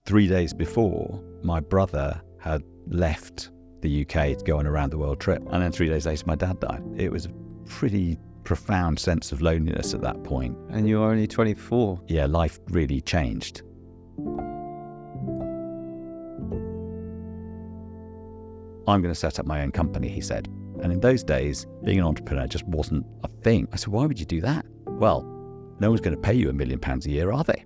3 days before, my brother had left the UK to go on a round the world trip. And then 3 days later, my dad died. It was a pretty profound sense of loneliness at that point. And you were only 24. Yeah, life really changed. I'm going to set up my own company, he said. And in those days, being an entrepreneur just wasn't a thing. I said, why would you do that? Well, no one's going to pay you £1 million a year, are they?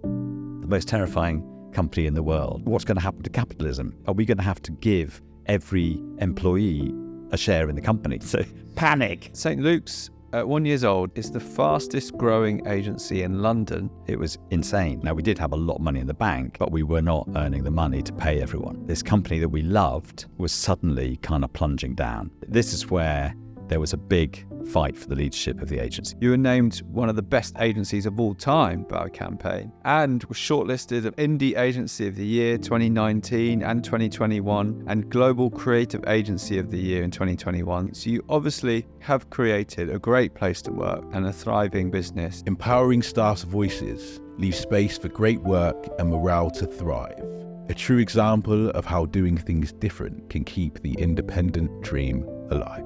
The most terrifying company in the world. What's going to happen to capitalism? Are we going to have to give every employee a share in the company? So panic. St. Luke's, at 1 year old, is the fastest growing agency in London. It was insane. Now, we did have a lot of money in the bank, but we were not earning the money to pay everyone. This company that we loved was suddenly kind of plunging down. This is where there was a big fight for the leadership of the agency. You were named one of the best agencies of all time by a campaign and was shortlisted as Indie Agency of the Year 2019 and 2021 and Global Creative Agency of the Year in 2021. So you obviously have created a great place to work and a thriving business. Empowering staff's voices leave space for great work and morale to thrive. A true example of how doing things different can keep the independent dream alive.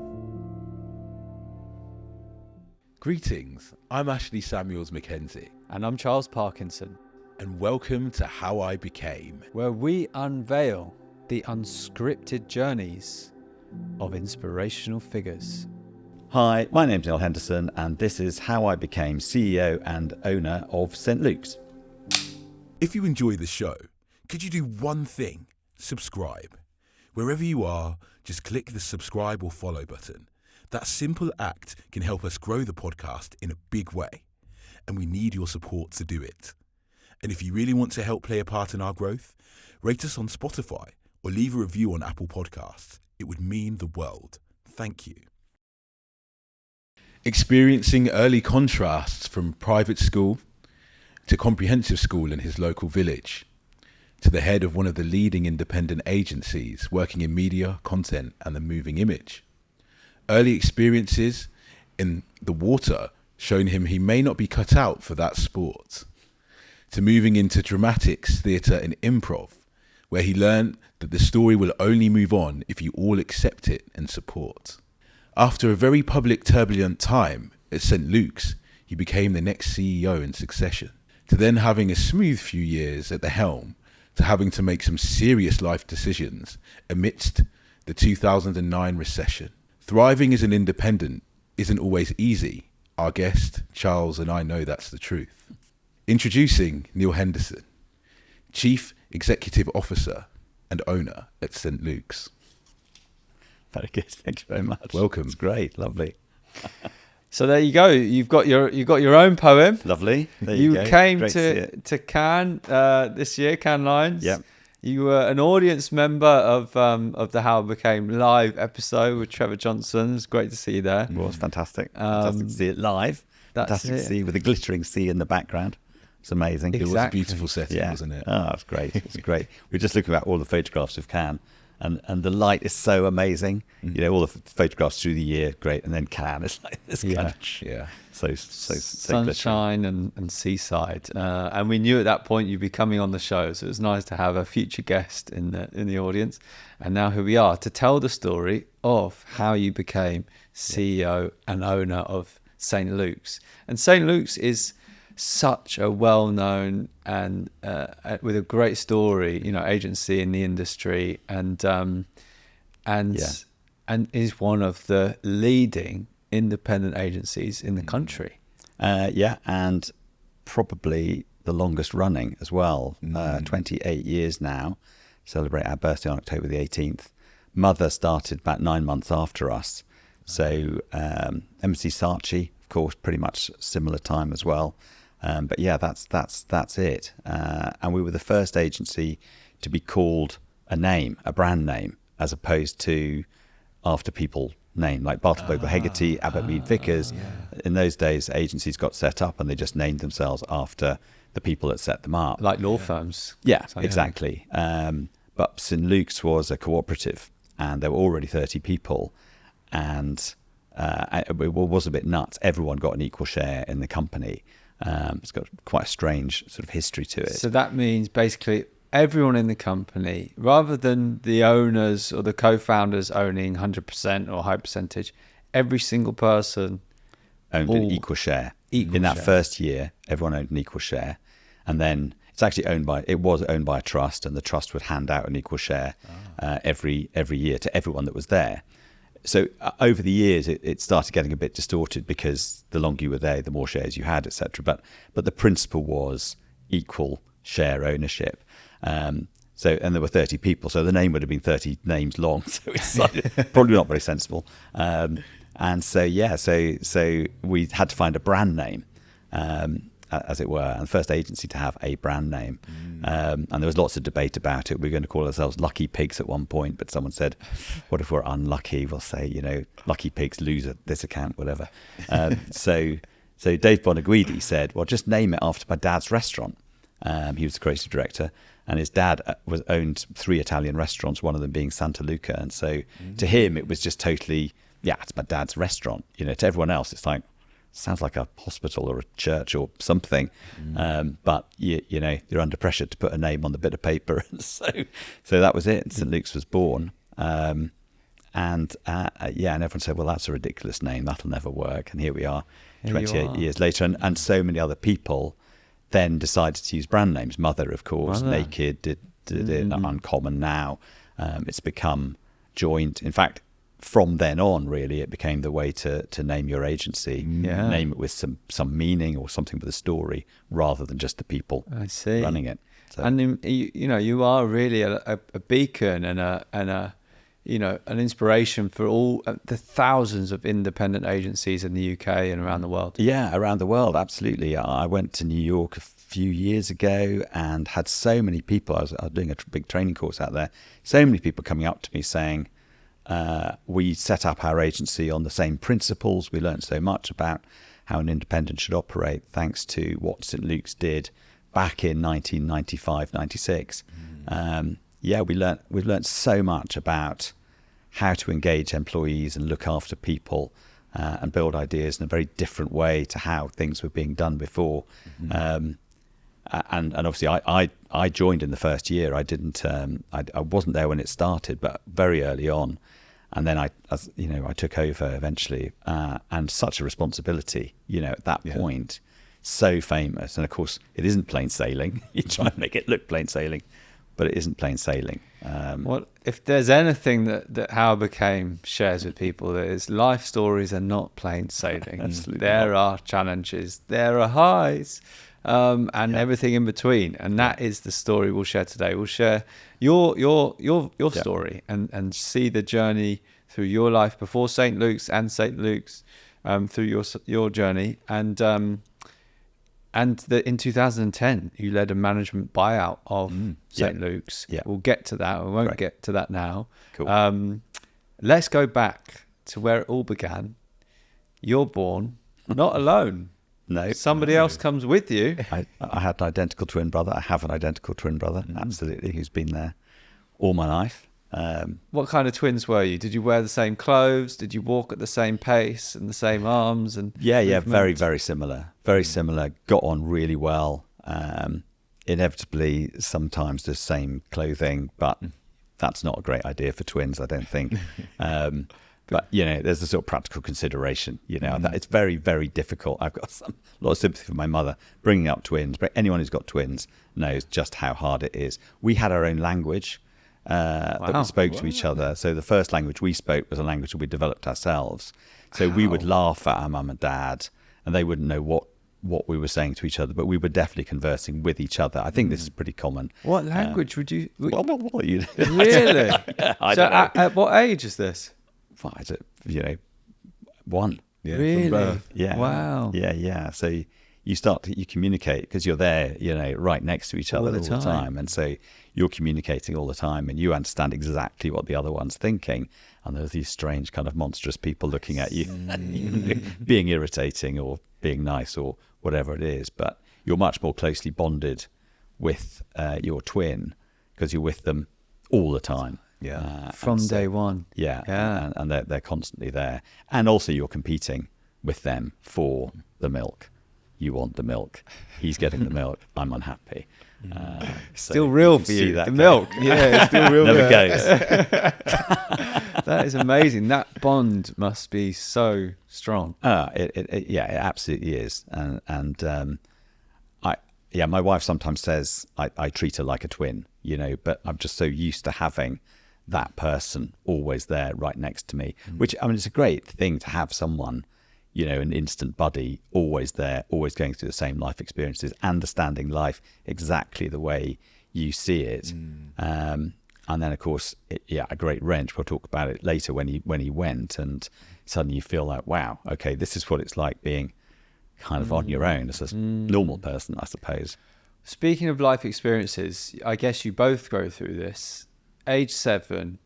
Greetings, I'm Ashley Samuels Mackenzie. And I'm Charles Parkinson. And welcome to How I Became, where we unveil the unscripted journeys of inspirational figures. Hi, my name's Neil Henderson, and this is how I became CEO and owner of St. Luke's. If you enjoy the show, could you do one thing? Subscribe. Wherever you are, just click the subscribe or follow button. That simple act can help us grow the podcast in a big way, and we need your support to do it. And if you really want to help play a part in our growth, rate us on Spotify or leave a review on Apple Podcasts. It would mean the world. Thank you. Experiencing early contrasts from private school to comprehensive school in his local village, to the head of one of the leading independent agencies working in media, content, and the moving image. Early experiences in the water shown him he may not be cut out for that sport, to moving into dramatics, theatre and improv, where he learned that the story will only move on if you all accept it and support. After a very public turbulent time at St. Luke's, he became the next CEO in succession, to then having a smooth few years at the helm, to having to make some serious life decisions amidst the 2009 recession. Thriving as an independent isn't always easy. Our guest, Charles, and I know that's the truth. Introducing Neil Henderson, Chief Executive Officer and owner at St. Luke's. Very good. Thank you very much. Welcome. It's great. Lovely. So there you go. You've got your own poem. Lovely. There you go. Came Great to Cannes this year, Cannes Lions. Yep. You were an audience member of the How I Became live episode with Trevor Johnson. It's great to see you there. It was fantastic. Fantastic to see it live. Fantastic to see with the glittering sea in the background. It's amazing. Exactly. It was a beautiful setting, wasn't it? Oh, it's great. It's great. We were just looking at all the photographs of Cannes, and the light is so amazing. Mm. You know, all the photographs through the year, great, and then Cannes is like this kind of so sunshine and seaside. And we knew at that point you'd be coming on the show, so it was nice to have a future guest in the audience. And now here we are to tell the story of how you became CEO and owner of St. Luke's. And St. Luke's is such a well-known and with a great story, agency in the industry, and is one of the leading independent agencies in the country. And probably the longest running as well. 28 years now. Celebrate our birthday on October the 18th. Mother started about 9 months after us. So MC Saatchi, of course, pretty much similar time as well. But yeah, that's it. And we were the first agency to be called a brand name, as opposed to after people name, like Bartleby Hegarty, Abbott Mead Vickers. In those days, agencies got set up and they just named themselves after the people that set them up. Like law firms. Yeah, exactly. But St. Luke's was a cooperative, and there were already 30 people, and it was a bit nuts. Everyone got an equal share in the company. It's got quite a strange sort of history to it. So that means basically everyone in the company, rather than the owners or the co-founders owning 100% or a high percentage, every single person owned an equal share. In that first year, everyone owned an equal share. And then it's actually was owned by a trust, and the trust would hand out an equal share every year to everyone that was there. So over the years, it started getting a bit distorted because the longer you were there, the more shares you had, etc. But the principle was equal share ownership. And there were 30 people, so the name would have been 30 names long. So it's probably not very sensible. So we had to find a brand name, as it were, and the first agency to have a brand name. And there was lots of debate about it. We were going to call ourselves Lucky Pigs at one point, but someone said, what if we're unlucky? We'll say, Lucky Pigs lose this account, whatever. So Dave Bonaguidi said, well, just name it after my dad's restaurant. He was the creative director, and his dad owned 3 Italian restaurants, one of them being Santa Luca. And so to him, it was just totally, it's my dad's restaurant. To everyone else, it's like, sounds like a hospital or a church or something. But you're under pressure to put a name on the bit of paper. And so that was it. St. Luke's was born. And everyone said, well, that's a ridiculous name. That'll never work. And here we are 28 years later. And so many other people then decided to use brand names. Mother, of course, Naked did it, Uncommon now. It's become joint. In fact, from then on, really, it became the way to name your agency. Name it with some meaning or something with a story, rather than just the people running it. So. And you are really a beacon and an inspiration for all the thousands of independent agencies in the UK and around the world. Yeah, around the world, absolutely. I went to New York a few years ago and had so many people. I was doing a big training course out there. So many people coming up to me saying, we set up our agency on the same principles. We learned so much about how an independent should operate thanks to what St. Luke's did back in 1995, 96. We've learned so much about how to engage employees and look after people and build ideas in a very different way to how things were being done before. And obviously I joined in the first year. I didn't I wasn't there when it started, but very early on. And then I took over eventually, and such a responsibility, at that point, so famous. And of course, it isn't plain sailing. You try and make it look plain sailing, but it isn't plain sailing. Well, if there's anything that Howard became shares with people, that is life stories are not plain sailing. Absolutely there not. are challenges, there are highs, and everything in between. And that is the story we'll share today. We'll share your story and see the journey through your life before St. Luke's and St. Luke's, through your journey. And in 2010, you led a management buyout of St. Luke's. Yeah. We'll get to that. We won't get to that now. Cool. Let's go back to where it all began. You're born not alone. No. Somebody else comes with you. I had an identical twin brother. I have an identical twin brother, absolutely, who's been there all my life. What kind of twins were you? Did you wear the same clothes? Did you walk at the same pace and the same arms? And movement? Very, very similar. Very similar. Got on really well. Inevitably, sometimes the same clothing, but that's not a great idea for twins, I don't think. But there's a sort of practical consideration. That it's very, very difficult. I've got a lot of sympathy for my mother bringing up twins. But anyone who's got twins knows just how hard it is. We had our own language that we spoke to each other. So the first language we spoke was a language that we developed ourselves. So we would laugh at our mum and dad, and they wouldn't know what we were saying to each other, but we were definitely conversing with each other. I think this is pretty common. What language would you? Really? I don't know. At what age is this? Well, is it, 1. Yeah, Really? from birth. Yeah. Wow. Yeah. So you communicate because you're there, right next to each other all the time. And so you're communicating all the time and you understand exactly what the other one's thinking. And there's these strange kind of monstrous people looking at you, being irritating or being nice or whatever it is. But you're much more closely bonded with your twin because you're with them all the time. Yeah. From day one. Yeah. And they're constantly there. And also you're competing with them for the milk. you want the milk. He's getting the milk. I'm unhappy. Still real for you, the milk. Yeah, it's still real. Never goes. That is amazing. That bond must be so strong. It absolutely is. My wife sometimes says I treat her like a twin, but I'm just so used to having that person always there right next to me, which, I mean, it's a great thing to have someone, an instant buddy, always there, always going through the same life experiences, understanding life exactly the way you see it. And then, of course, a great wrench. We'll talk about it later when he went, and suddenly you feel like, wow, okay, this is what it's like being kind of on your own as a normal person, I suppose. Speaking of life experiences, I guess you both go through this. Age 7,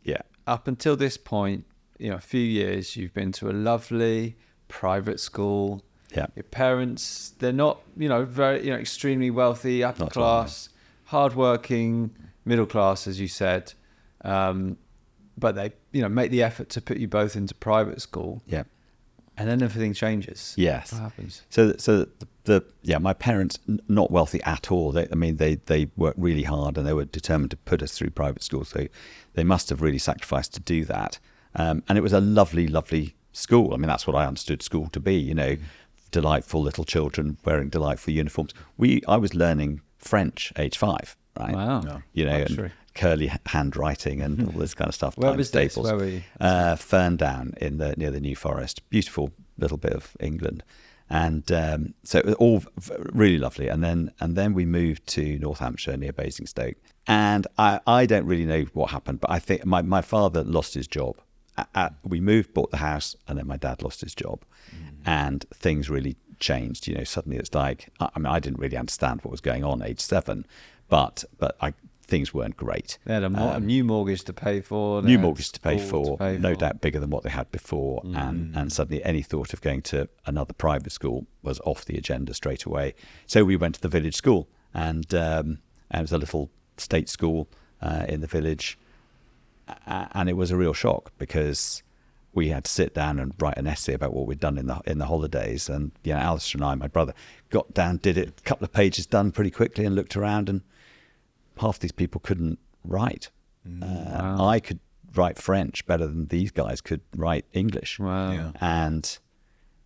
up until this point, a few years, you've been to a lovely private school. Yeah. Your parents, they're not, very, extremely wealthy, upper class, hardworking, middle class, as you said. But they, make the effort to put you both into private school. Yeah. And then everything changes. Yes. What happens? So my parents, not wealthy at all. They worked really hard, and they were determined to put us through private school. So they must have really sacrificed to do that. And it was a lovely, lovely school. I mean, that's what I understood school to be, delightful little children wearing delightful uniforms. I was learning French age 5, right? Wow. And curly handwriting and all this kind of stuff. Where was this? Where were you? Ferndown near the New Forest. Beautiful little bit of England. And so it was all really lovely. And then we moved to North Hampshire near Basingstoke. And I don't really know what happened, but I think my father lost his job. We moved, bought the house, and then my dad lost his job. And things really changed. Suddenly it's like, I didn't really understand what was going on age 7, but things weren't great. They had a new mortgage to pay for. No doubt bigger than what they had before. And suddenly any thought of going to another private school was off the agenda straight away. So we went to the village school, and it was a little state school in the village. And it was a real shock, because we had to sit down and write an essay about what we'd done in the holidays. And Alistair and I, my brother, got down, did it, a couple of pages done pretty quickly, and looked around, and half these people couldn't write. Wow. I could write French better than these guys could write English. Wow. Yeah. And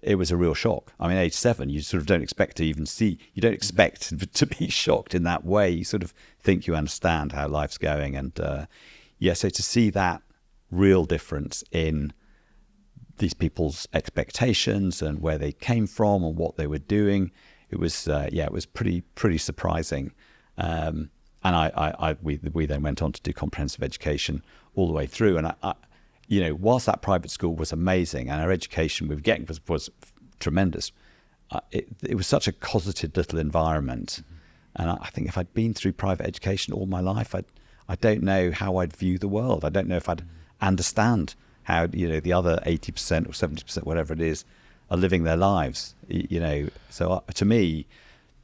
it was a real shock. I mean, age 7, you sort of don't expect to even see, you don't expect to be shocked in that way. You sort of think you understand how life's going. And so to see that real difference in these people's expectations and where they came from and what they were doing, it was pretty surprising. And we then went on to do comprehensive education all the way through. And whilst that private school was amazing and our education we were getting was tremendous, it was such a cosseted little environment. And I think if I'd been through private education all my life, I don't know how I'd view the world. I don't know if I'd understand how the other 80% or 70%, whatever it is, are living their lives. So to me,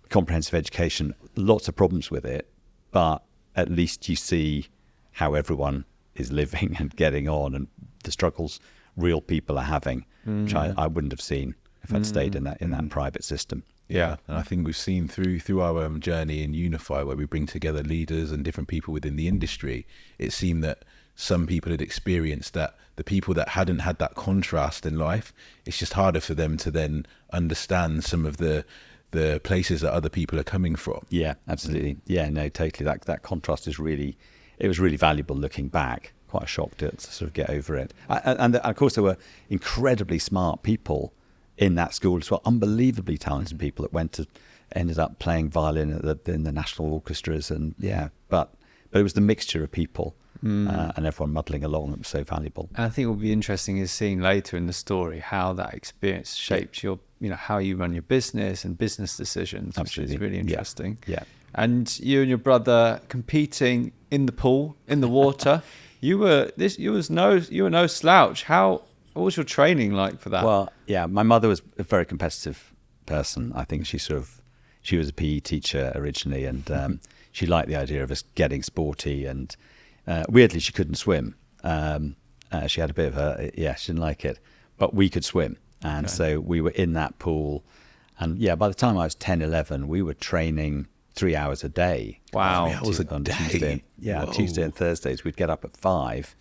comprehensive education, lots of problems with it, but at least you see how everyone is living and getting on, and the struggles real people are having, which I wouldn't have seen if I'd stayed in that private system. Yeah, and I think we've seen through our journey in Unify, where we bring together leaders and different people within the industry, it seemed that some people had experienced that the people that hadn't had that contrast in life, it's just harder for them to then understand some of the places that other people are coming from. Yeah, absolutely. Yeah, no, totally. That contrast was really valuable looking back. Quite a shock to sort of get over it. And of course, there were incredibly smart people in that school as well, unbelievably talented people that ended up playing violin in the national orchestras, and but it was the mixture of people and everyone muddling along that was so valuable. And I think what will be interesting is seeing later in the story how that experience shaped your, how you run your business and business decisions, Absolutely. Which is really interesting. Yeah. And you and your brother competing in the pool, in the water. You were no slouch. What was your training like for that? Well, yeah, my mother was a very competitive person. I think she was a PE teacher originally, and she liked the idea of us getting sporty. And weirdly, she couldn't swim. She had a bit of she didn't like it, but we could swim, and so we were in that pool. And yeah, by the time I was 10, 11, we were training 3 hours a day. Wow. That was a on day. Tuesday. Yeah, Whoa. Tuesday and Thursdays we'd get up at 5,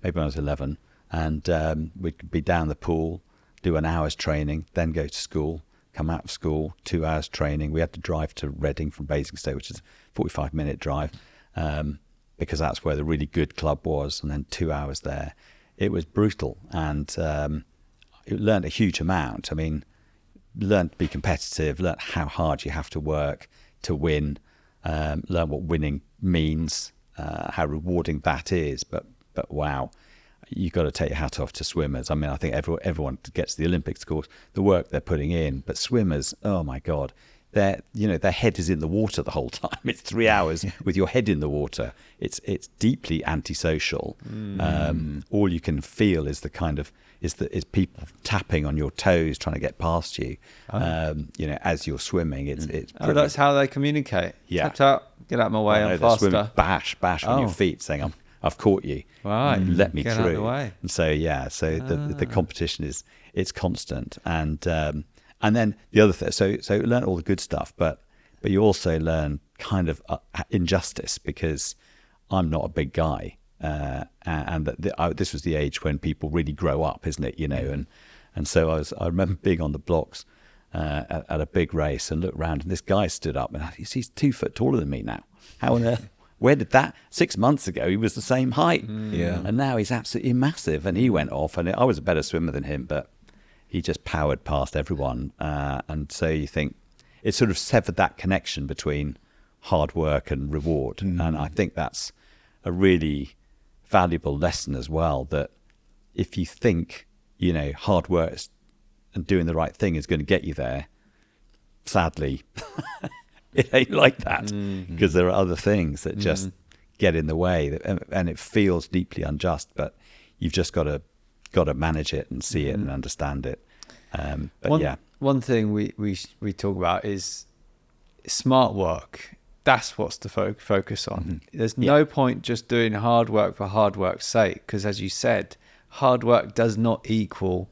maybe when I was 11, and we'd be down the pool, do an hour's training, then go to school, come out of school, 2 hours training. We had to drive to Reading from Basingstoke, which is a 45-minute drive, because that's where the really good club was, and then 2 hours there. It was brutal, and it learned a huge amount. I mean, learned to be competitive, learned how hard you have to work to win, learn what winning means, how rewarding that is. But wow, you've got to take your hat off to swimmers. I mean, I think everyone gets to the Olympics, of course, the work they're putting in. But swimmers, oh my God, their head is in the water the whole time. It's 3 hours with your head in the water. It's deeply antisocial. All you can feel is the kind of is people tapping on your toes, trying to get past you. As you're swimming. It's Oh, that's how they communicate. Yeah. Tap, get out of my way, I'm they're swimming, faster. bash on your feet, saying I've caught you. Right. Let me Get through. out of the way. And so the competition it's constant, and then the other thing. So you learn all the good stuff, but you also learn kind of injustice, because I'm not a big guy, and this was the age when people really grow up, isn't it? And so I remember being on the blocks at a big race and looked around, and this guy stood up, and he's 2 foot taller than me now. How on earth? Where did that? 6 months ago, he was the same height. Yeah. And now he's absolutely massive. And he went off, and I was a better swimmer than him, but he just powered past everyone. And so you think it sort of severed that connection between hard work and reward. And I think that's a really valuable lesson as well, that if you think, hard work and doing the right thing is going to get you there, sadly, it ain't like that, because there are other things that just get in the way, and it feels deeply unjust, but you've just got to manage it and see it and understand it. One thing we talk about is smart work. That's what's to focus on. There's no point just doing hard work for hard work's sake, because as you said, hard work does not equal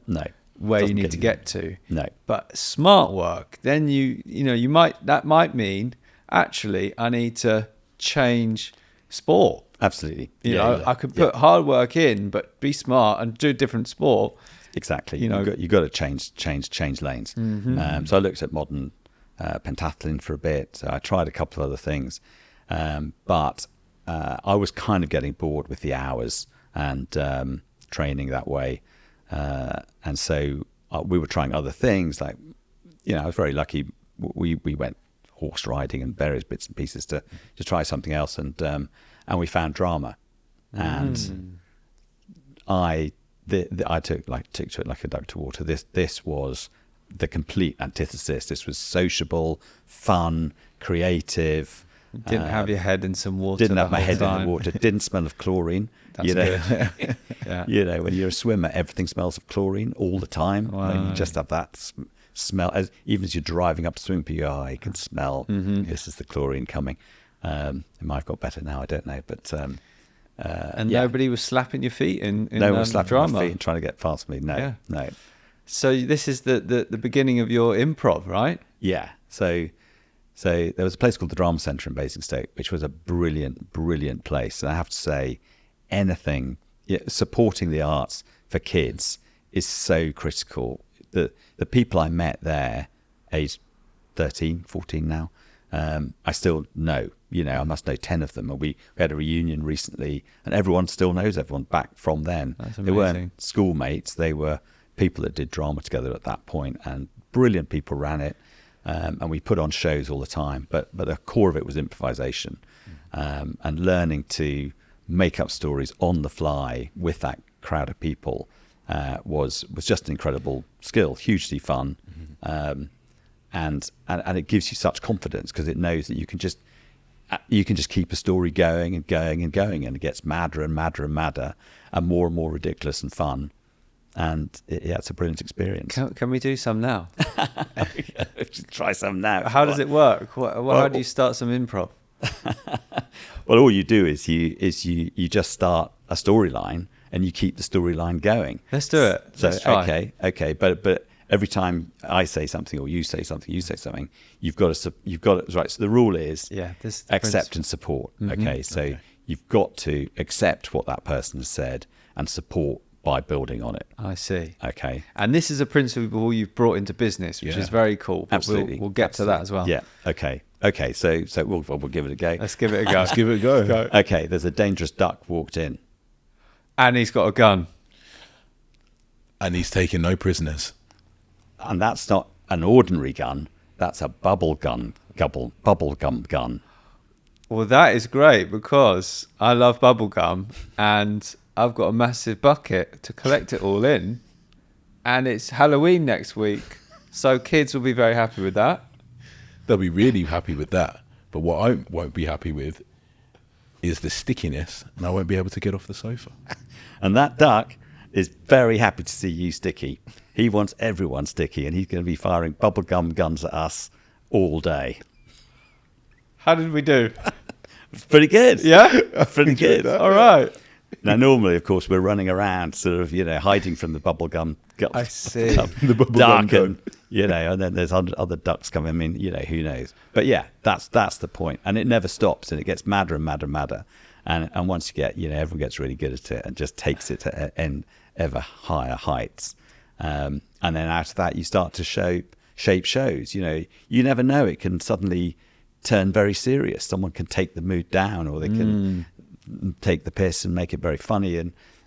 where you need to get to. No. But smart work, then that might mean actually I need to change sport. Absolutely. I could put hard work in, but be smart and do a different sport. Exactly. You've got to change lanes. So I looked at modern pentathlon for a bit. So I tried a couple of other things, but I was kind of getting bored with the hours and training that way. And so we were trying other things, like, I was very lucky. We went horse riding and various bits and pieces to try something else, and we found drama, and I took to it like a duck to water. This was the complete antithesis. This was sociable, fun, creative. Didn't have your head in some water. Didn't have my head in the water. Didn't smell of chlorine. That's good. Yeah. When you're a swimmer, everything smells of chlorine all the time. Wow. And you just have that smell. Even as you're driving up to swimming pool, you can smell this is the chlorine coming. It might have got better now, I don't know. But and nobody was slapping your feet in no one was slapping drama. my feet and trying to get past me. No. So this is the beginning of your improv, right? Yeah. So there was a place called the Drama Centre in Basingstoke, which was a brilliant, brilliant place. And I have to say, supporting the arts for kids is so critical. The people I met there, aged 13, 14 now, I still know. I must know 10 of them. And we had a reunion recently, and everyone still knows everyone back from then. That's amazing. They weren't schoolmates. They were people that did drama together at that point, and brilliant people ran it. And we put on shows all the time, but the core of it was improvisation, and learning to make up stories on the fly with that crowd of people was just an incredible skill, hugely fun, and it gives you such confidence, because it knows that you can just keep a story going and going and going, and it gets madder and madder and madder and more ridiculous and fun. And it's a brilliant experience. Can we do some now? Try some now. How does it work? How do you start some improv? Well, all you do is you just start a storyline and you keep the storyline going. Let's do it. So Let's try. okay, but every time I say something or you say something, you've got to, right. So the rule is accept and support. Okay. So you've got to accept what that person has said and support by building on it. I see. Okay. And this is a principle you've brought into business, which is very cool. But Absolutely. We'll get to that as well. Yeah. Okay. Okay. So we'll give it a go. Let's give it a go. Let's give it a go. Okay. There's a dangerous duck walked in. And he's got a gun. And he's taking no prisoners. And that's not an ordinary gun. That's a bubble gum gun. Well, that is great because I love bubblegum and I've got a massive bucket to collect it all in. And it's Halloween next week. So kids will be very happy with that. They'll be really happy with that. But what I won't be happy with is the stickiness, and I won't be able to get off the sofa. And that duck is very happy to see you sticky. He wants everyone sticky, and he's going to be firing bubblegum guns at us all day. How did we do? Pretty good. Yeah? Pretty good. All right. Now, normally, of course, we're running around sort of, hiding from the bubblegum gun. I see. The bubblegum duck gun. and then there's other ducks coming. I mean, who knows? But yeah, that's the point. And it never stops, and it gets madder and madder and madder. And once you get, everyone gets really good at it and just takes it to ever higher heights. And then out of that, you start to shape shows. You never know. It can suddenly turn very serious. Someone can take the mood down, or they can take the piss and make it very funny.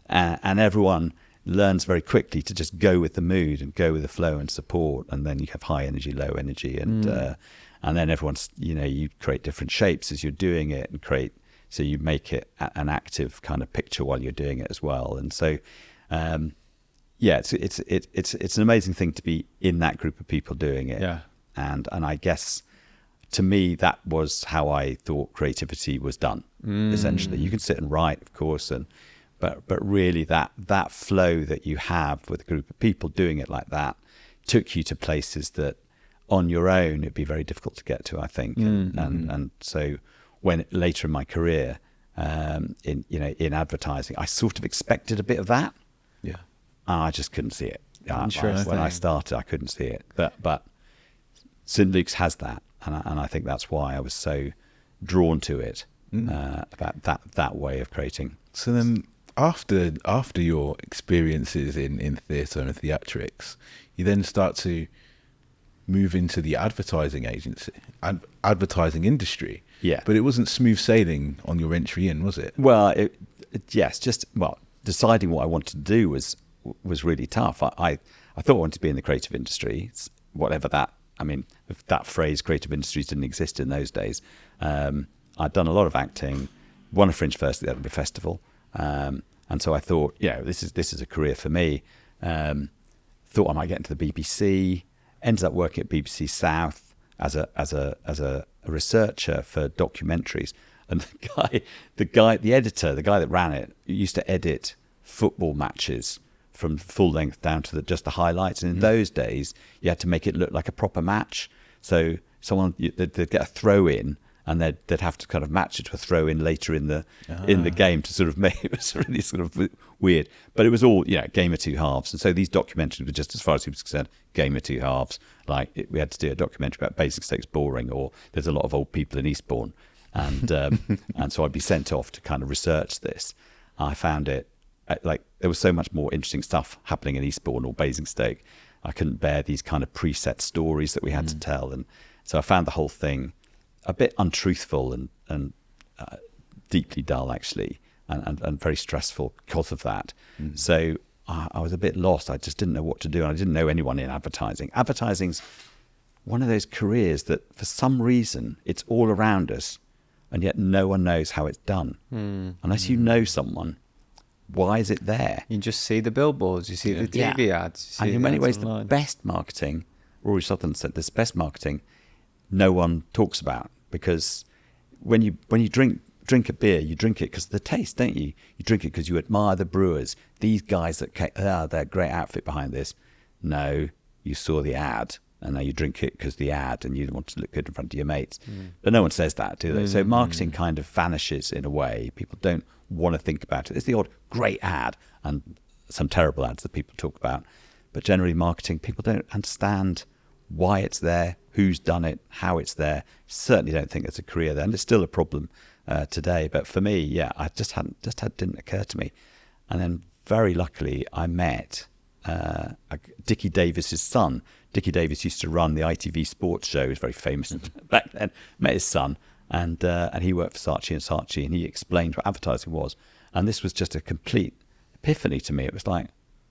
And everyone learns very quickly to just go with the mood and go with the flow and support. And then you have high energy, low energy. And then everyone's, you create different shapes as you're doing it so you make it an active kind of picture while you're doing it as well. And so, it's an amazing thing to be in that group of people doing it. Yeah. And I guess to me, that was how I thought creativity was done. Essentially, you can sit and write, of course, but really that flow that you have with a group of people doing it like that took you to places that on your own it'd be very difficult to get to, I think. And so when later in my career, in advertising, I sort of expected a bit of that. Yeah. And I just couldn't see it. Interesting. When I started, I couldn't see it. But St. Luke's has that, and I think that's why I was so drawn to it, about that way of creating. So then, after your experiences in theatre and theatrics, you then start to move into the advertising advertising industry. Yeah. But it wasn't smooth sailing on your entry in, was it? Well, deciding what I wanted to do was really tough. I thought I wanted to be in the creative industry, whatever that. I mean, if that phrase "creative industries" didn't exist in those days. I'd done a lot of acting, won a Fringe First at the Edinburgh Festival, and so I thought, this is a career for me. Thought I might get into the BBC. Ended up working at BBC South as a researcher for documentaries. And the editor, the guy that ran it, used to edit football matches from full length down to just the highlights. And in those days, you had to make it look like a proper match. So they'd get a throw in, and they'd have to kind of match it to a throw in later in the game to sort of make it. Was really sort of weird, but it was all game of two halves. And so these documentaries were just, as far as he was concerned, game of two halves. Like we had to do a documentary about Basingstoke's boring, or there's a lot of old people in Eastbourne, and and so I'd be sent off to kind of research this. I found it like there was so much more interesting stuff happening in Eastbourne or Basingstoke. I couldn't bear these kind of preset stories that we had to tell, and so I found the whole thing a bit untruthful and deeply dull, actually, and very stressful because of that. So I was a bit lost. I just didn't know what to do, and I didn't know anyone in advertising. Advertising's one of those careers that, for some reason, it's all around us, and yet no one knows how it's done. Unless you know someone, why is it there? You just see the billboards, you see the TV ads. And in many ways, the best marketing, Rory Sutherland said this, best marketing, no one talks about, because when you drink a beer, you drink it because of the taste, don't you? You drink it because you admire the brewers, these guys that they're great outfit behind this. No, you saw the ad, and now you drink it because the ad, and you want to look good in front of your mates. But no one says that, do they? So marketing kind of vanishes in a way. People don't want to think about it. There's the odd great ad and some terrible ads that people talk about, but generally marketing, people don't understand why it's there, who's done it, how it's there. Certainly don't think there's a career there, and it's still a problem today. But for me, yeah, I didn't occur to me. And then very luckily, I met Dickie Davis's son. Dickie Davis used to run the ITV sports show. He was very famous back then. Met his son, and he worked for Saatchi, and he explained what advertising was. And this was just a complete epiphany to me. It was like,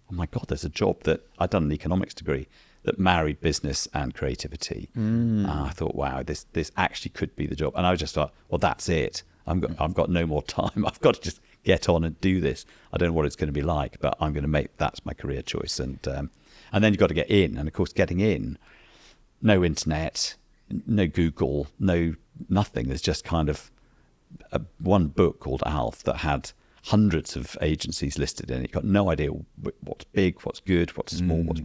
oh my God, there's a job that I'd done an economics degree that married business and creativity. And I thought, wow, this actually could be the job. And I just thought, well, that's it. I've got no more time. I've got to just get on and do this. I don't know what it's going to be like, but I'm going to make that's my career choice. And then you've got to get in. And of course, getting in, no internet, no Google, no nothing. There's just kind of one book called Alf that had hundreds of agencies listed in it. You've got no idea what's big, what's good, what's small, what's,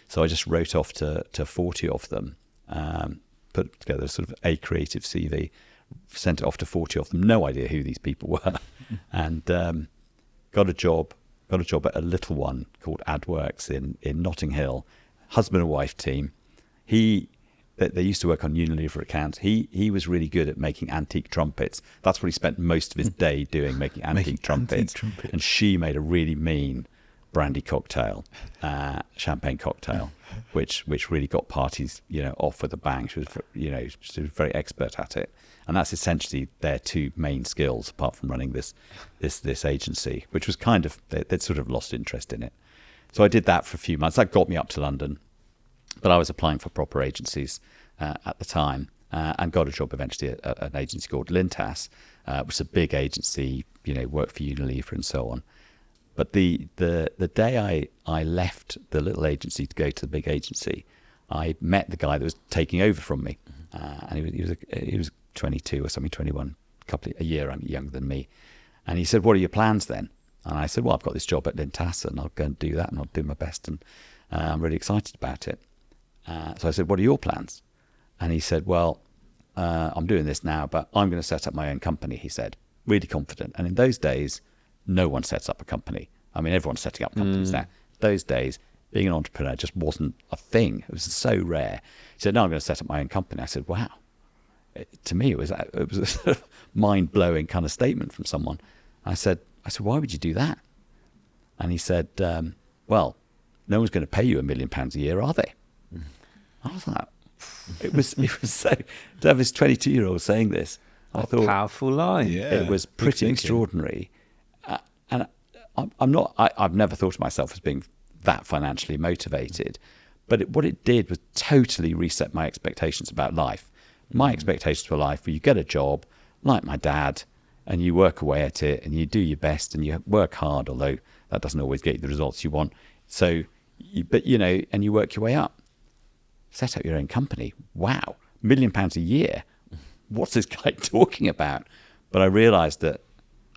So I just wrote off to 40 of them, put together sort of a creative CV, sent it off to 40 of them, no idea who these people were, and got a job at a little one called AdWorks in Notting Hill, husband and wife team. They used to work on Unilever accounts. He was really good at making antique trumpets. That's what he spent most of his day doing, making antique trumpets. And she made a really mean brandy cocktail, champagne cocktail, which really got parties, off with a bang. She was very expert at it. And that's essentially their two main skills, apart from running this agency, which was kind of, they'd sort of lost interest in it. So I did that for a few months. That got me up to London. But I was applying for proper agencies at the time, and got a job eventually at an agency called Lintas, which is a big agency, worked for Unilever and so on. But the day I left the little agency to go to the big agency, I met the guy that was taking over from me, and he was 22 or something, 21, a year younger than me. And he said, "What are your plans then?" And I said, "Well, I've got this job at Lintas, and I'll go and do that, and I'll do my best, and I'm really excited about it." So I said, "What are your plans?" And he said, "Well, I'm doing this now, but I'm going to set up my own company," he said, really confident. And in those days, no one sets up a company. I mean, everyone's setting up companies now. Those days, being an entrepreneur just wasn't a thing. It was so rare. He said, "No, I'm going to set up my own company." I said, "Wow." To me, it was a sort of mind-blowing kind of statement from someone. I said, "Why would you do that?" And he said, "Well, no one's going to pay you £1 million a year, are they?" I was like, it was so, to have this 22-year-old saying this, I thought, powerful line. Yeah, it was pretty extraordinary. And I've never thought of myself as being that financially motivated, but what it did was totally reset my expectations about life. My expectations for life were you get a job like my dad and you work away at it and you do your best and you work hard, although that doesn't always get you the results you want. So, and you work your way up. Set up your own company. Wow, £1 million a year. What's this guy talking about? But I realised that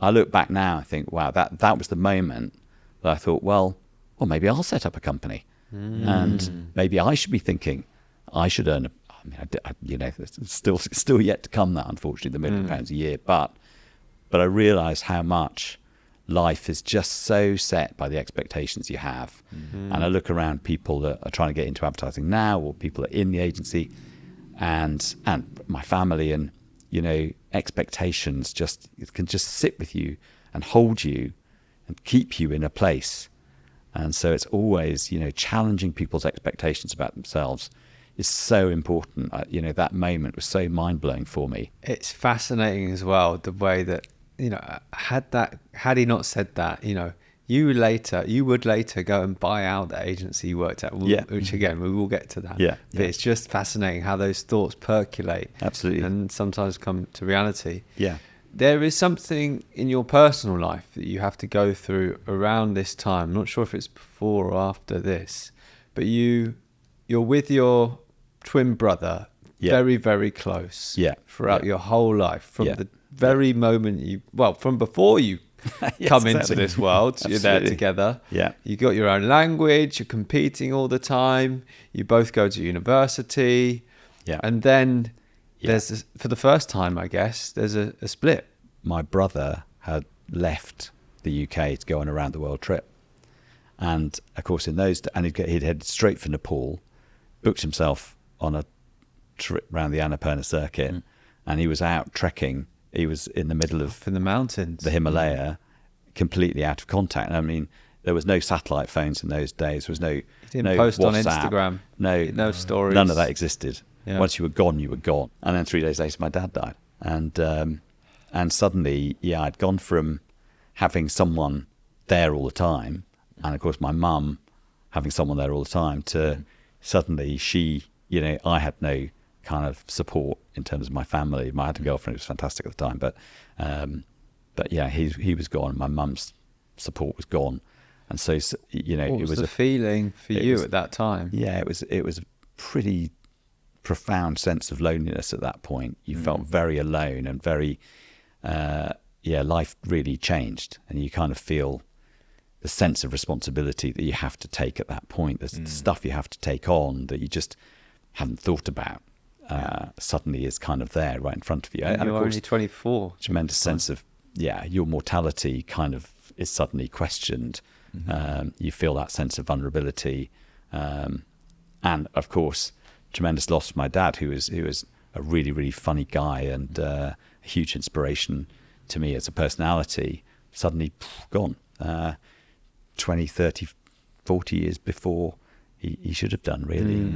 I look back now, I think, wow, that was the moment that I thought, well, maybe I'll set up a company, and maybe I should be thinking I should earn. It's still yet to come. That unfortunately, the £1 million a year, but I realised how much life is just so set by the expectations you have. And I look around people that are trying to get into advertising now, or people that are in the agency, and my family, and expectations can just sit with you and hold you and keep you in a place. And so it's always challenging people's expectations about themselves is so important. That moment was so mind-blowing for me. It's fascinating as well, the way that had he not said that, you would later go and buy out the agency you worked at, which again, we will get to that. But it's just fascinating how those thoughts percolate. Absolutely. And sometimes come to reality. Yeah. There is something in your personal life that you have to go through around this time. I'm not sure if it's before or after this, but you're with your twin brother very, very close throughout your whole life, from the very moment from before you come into this world. You're there together. You got your own language, you're competing all the time, you both go to university, and then there's for the first time, I guess, there's a split. My brother had left the UK to go on a round the world trip, And of course, in those, and he'd headed straight for Nepal, booked himself on a trip around the Annapurna circuit, and he was out trekking. He was in the middle of in the mountains, the Himalaya, completely out of contact. I mean, there was no satellite phones in those days. There was no, didn't no post WhatsApp, on Instagram, no stories. None of that existed. Yeah. Once you were gone, you were gone. And then 3 days later, my dad died. And suddenly, I'd gone from having someone there all the time, and of course my mum having someone there all the time, to suddenly I had no kind of support in terms of my family. I had a girlfriend who was fantastic at the time, but yeah, he was gone. My mum's support was gone, and so what was the feeling for you at that time? Yeah, it was a pretty profound sense of loneliness at that point. You felt very alone and very life really changed, and you kind of feel the sense of responsibility that you have to take at that point. There's stuff you have to take on that you just hadn't thought about. Suddenly is kind of there right in front of you. And you're only 24. Tremendous sense of, your mortality kind of is suddenly questioned. You feel that sense of vulnerability. And of course, tremendous loss for my dad, who was a really, really funny guy and a huge inspiration to me as a personality, suddenly gone. 20, 30, 40 years before he should have done, really.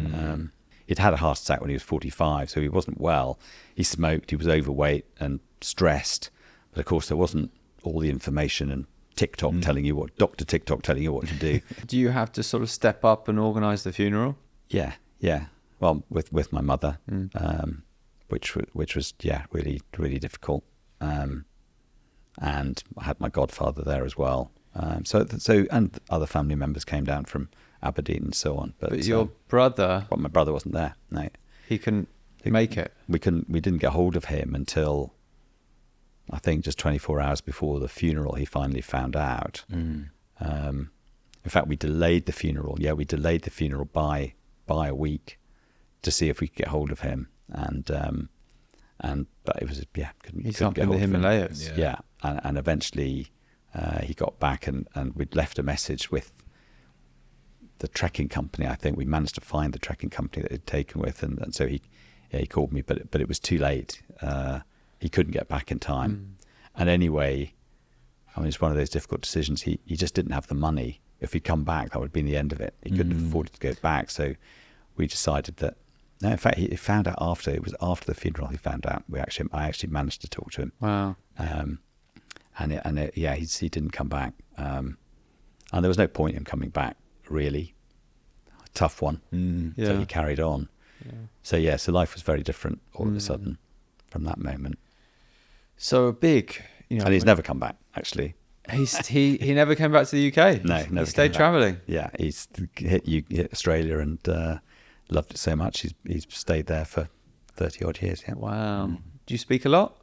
He'd had a heart attack when he was 45, so he wasn't well. He smoked, he was overweight and stressed. But of course, there wasn't all the information and TikTok telling you Dr. TikTok telling you what to do. Do you have to sort of step up and organise the funeral? Yeah. Well, with my mother, which was really, really difficult. And I had my godfather there as well. So and other family members came down from Aberdeen and so on. But your brother, my brother wasn't there. No, he couldn't make it. We didn't get hold of him until I think just 24 hours before the funeral. He finally found out. In fact, we delayed the funeral. Yeah, we delayed the funeral by a week to see if we could get hold of him. But it was He's up in the Himalayas. Yeah, and eventually he got back and we'd left a message with the trekking company. I think we managed to find the trekking company that he'd taken with, and so he called me, but it was too late. He couldn't get back in time. And anyway, I mean, it's one of those difficult decisions. He just didn't have the money. If he'd come back, that would have been the end of it. He couldn't have afforded to go back. So we decided that, no, in fact, he found out after. It was after the funeral he found out. I actually managed to talk to him. Wow. He didn't come back. And there was no point in him coming back, really. A tough one. So he carried on. Yeah. So life was very different all of a sudden from that moment. So big, and he's never come back, actually. He never came back to the UK. No, never. He stayed travelling. Yeah, he's hit Australia and loved it so much. He's stayed there for 30 odd years. Yeah. Wow. Do you speak a lot?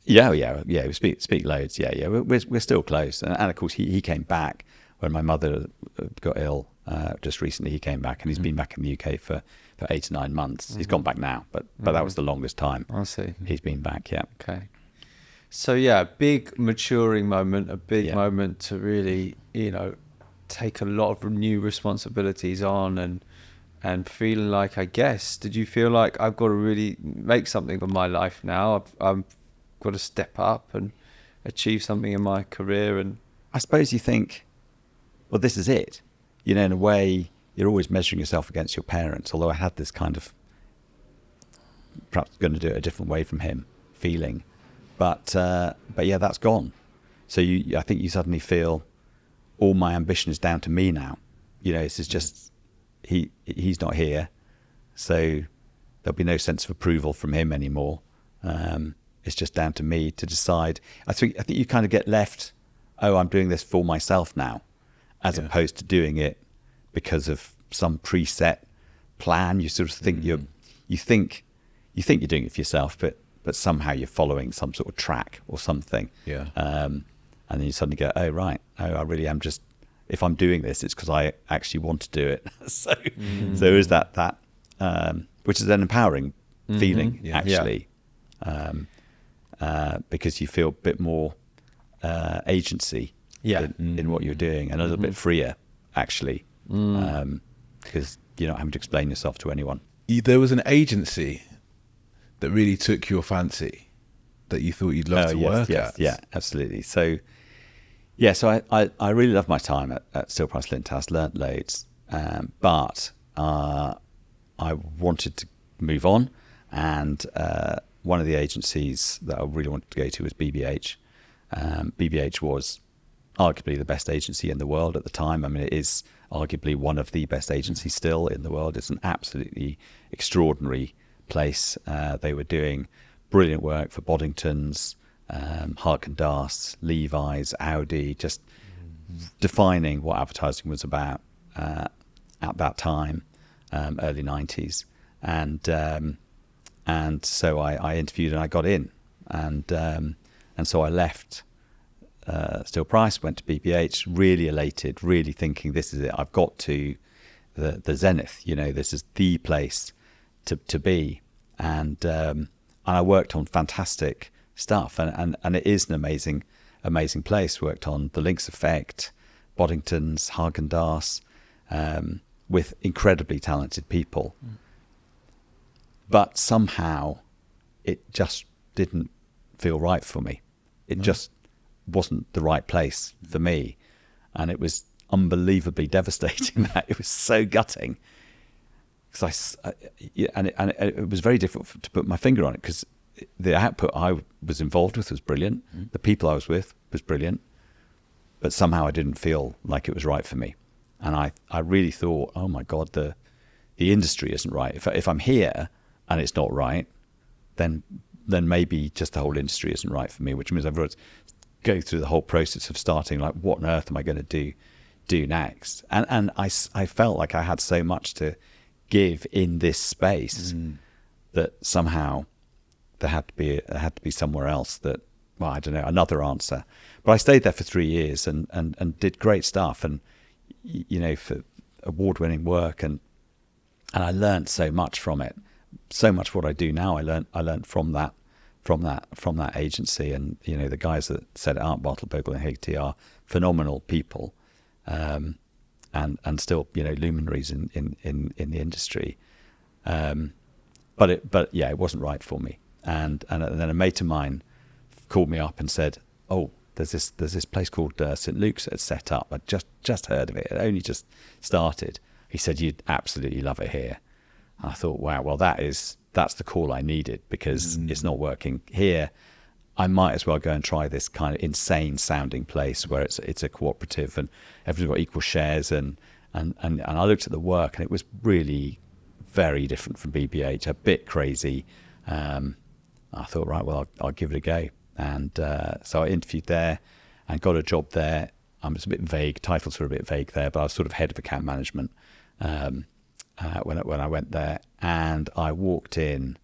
Yeah. We speak loads. Yeah. We're still close. And of course, he came back when my mother got ill just recently. He came back, and he's been back in the UK for 8 to 9 months. He's gone back now, but that was the longest time. I see. He's been back. Yeah. Okay. So big maturing moment, a big moment to really, take a lot of new responsibilities on and feeling like, I guess, did you feel like I've got to really make something of my life now? I've got to step up and achieve something in my career? And I suppose you think, well, this is it. In a way, you're always measuring yourself against your parents, although I had this kind of, perhaps going to do it a different way from him, feeling. But that's gone. So I think you suddenly feel all my ambition is down to me now. This is just, he's not here, so there'll be no sense of approval from him anymore. It's just down to me to decide. I think you kind of get left, I'm doing this for myself now, as opposed to doing it because of some preset plan. You sort of think you think you're doing it for yourself, but somehow you're following some sort of track or something. Yeah. And then you suddenly go, I really am just, if I'm doing this, it's because I actually want to do it. So is that which is an empowering feeling, actually, because you feel a bit more agency in what you're doing, and a little bit freer actually, because you're not having to explain yourself to anyone. There was an agency that really took your fancy, that you thought you'd love to work at. Yeah, absolutely. So I really loved my time at Still Price Lintas, learnt loads, but I wanted to move on, and one of the agencies that I really wanted to go to was BBH. BBH was arguably the best agency in the world at the time. I mean, it is arguably one of the best agencies still in the world. It's an absolutely extraordinary place. They were doing brilliant work for Boddingtons, Häagen-Dazs, Levi's, Audi, just defining what advertising was about at that time, early 90s. And so I interviewed and I got in, and so I left Still Price, went to BBH, really elated, really thinking this is it. I've got to the zenith. This is the place to be, and I worked on fantastic stuff, and it is an amazing place. Worked on the Lynx Effect, Boddingtons, Häagen-Dazs, with incredibly talented people. But somehow it just didn't feel right for me. It just wasn't the right place for me. And it was unbelievably devastating. That it was so gutting. Because it was very difficult to put my finger on it, because the output I was involved with was brilliant. The people I was with was brilliant. But somehow I didn't feel like it was right for me. And I really thought, oh my God, the industry isn't right. If I'm here and it's not right, then maybe just the whole industry isn't right for me, which means I've got to go through the whole process of starting, like, what on earth am I going to do next? And I felt like I had so much to give in this space that somehow there had to be somewhere else that, well, I don't know, another answer. But I stayed there for 3 years and did great stuff, and for award-winning work, and I learned so much from it. So much what I do now, I learned from that agency, and the guys that set it up, Bartle, Bogle and Higty, are phenomenal people, and still luminaries in the industry. But it wasn't right for me, and then a mate of mine called me up and said, "Oh, there's this place called St. Luke's that's set up. I just heard of it. It only just started." He said, "You'd absolutely love it here." And I thought, wow, well, that's the call I needed, because it's not working here. I might as well go and try this kind of insane sounding place where it's a cooperative and everyone's got equal shares, and I looked at the work, and it was really very different from BBH, a bit crazy. I thought, right, well, I'll give it a go. And so I interviewed there and got a job there. It's a bit vague, titles were a bit vague there, but I was sort of head of account management when I went there. And I walked in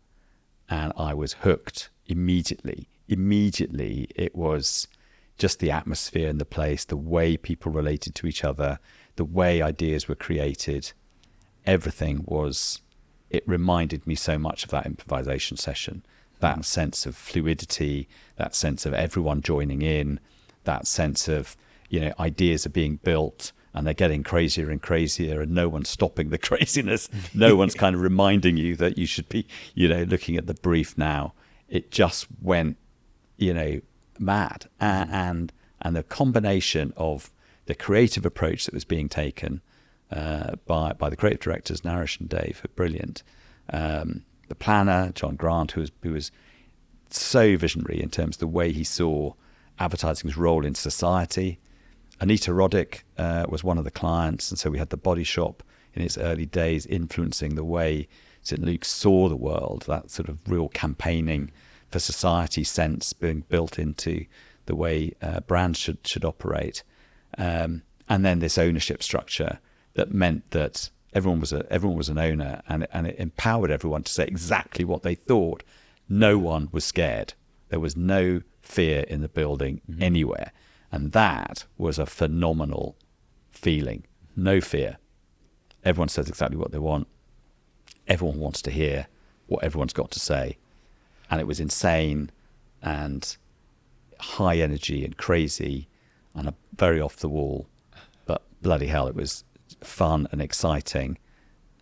and I was hooked immediately. It was just the atmosphere in the place, the way people related to each other, the way ideas were created. Everything it reminded me so much of that improvisation session, that sense of fluidity, that sense of everyone joining in, that sense of, ideas are being built and they're getting crazier and crazier, and no one's stopping the craziness. No one's kind of reminding you that you should be, looking at the brief now. It just went, mad. And the combination of the creative approach that was being taken by the creative directors, Naresh and Dave, were brilliant. The planner, John Grant, who was so visionary in terms of the way he saw advertising's role in society. Anita Roddick was one of the clients, and so we had the Body Shop in its early days influencing the way St. Luke saw the world, that sort of real campaigning for society sense being built into the way brands should operate. And then this ownership structure that meant that everyone was an owner, and it empowered everyone to say exactly what they thought. No one was scared. There was no fear in the building anywhere. And that was a phenomenal feeling. No fear. Everyone says exactly what they want. Everyone wants to hear what everyone's got to say. And it was insane and high energy and crazy and very off the wall, bloody hell, it was fun and exciting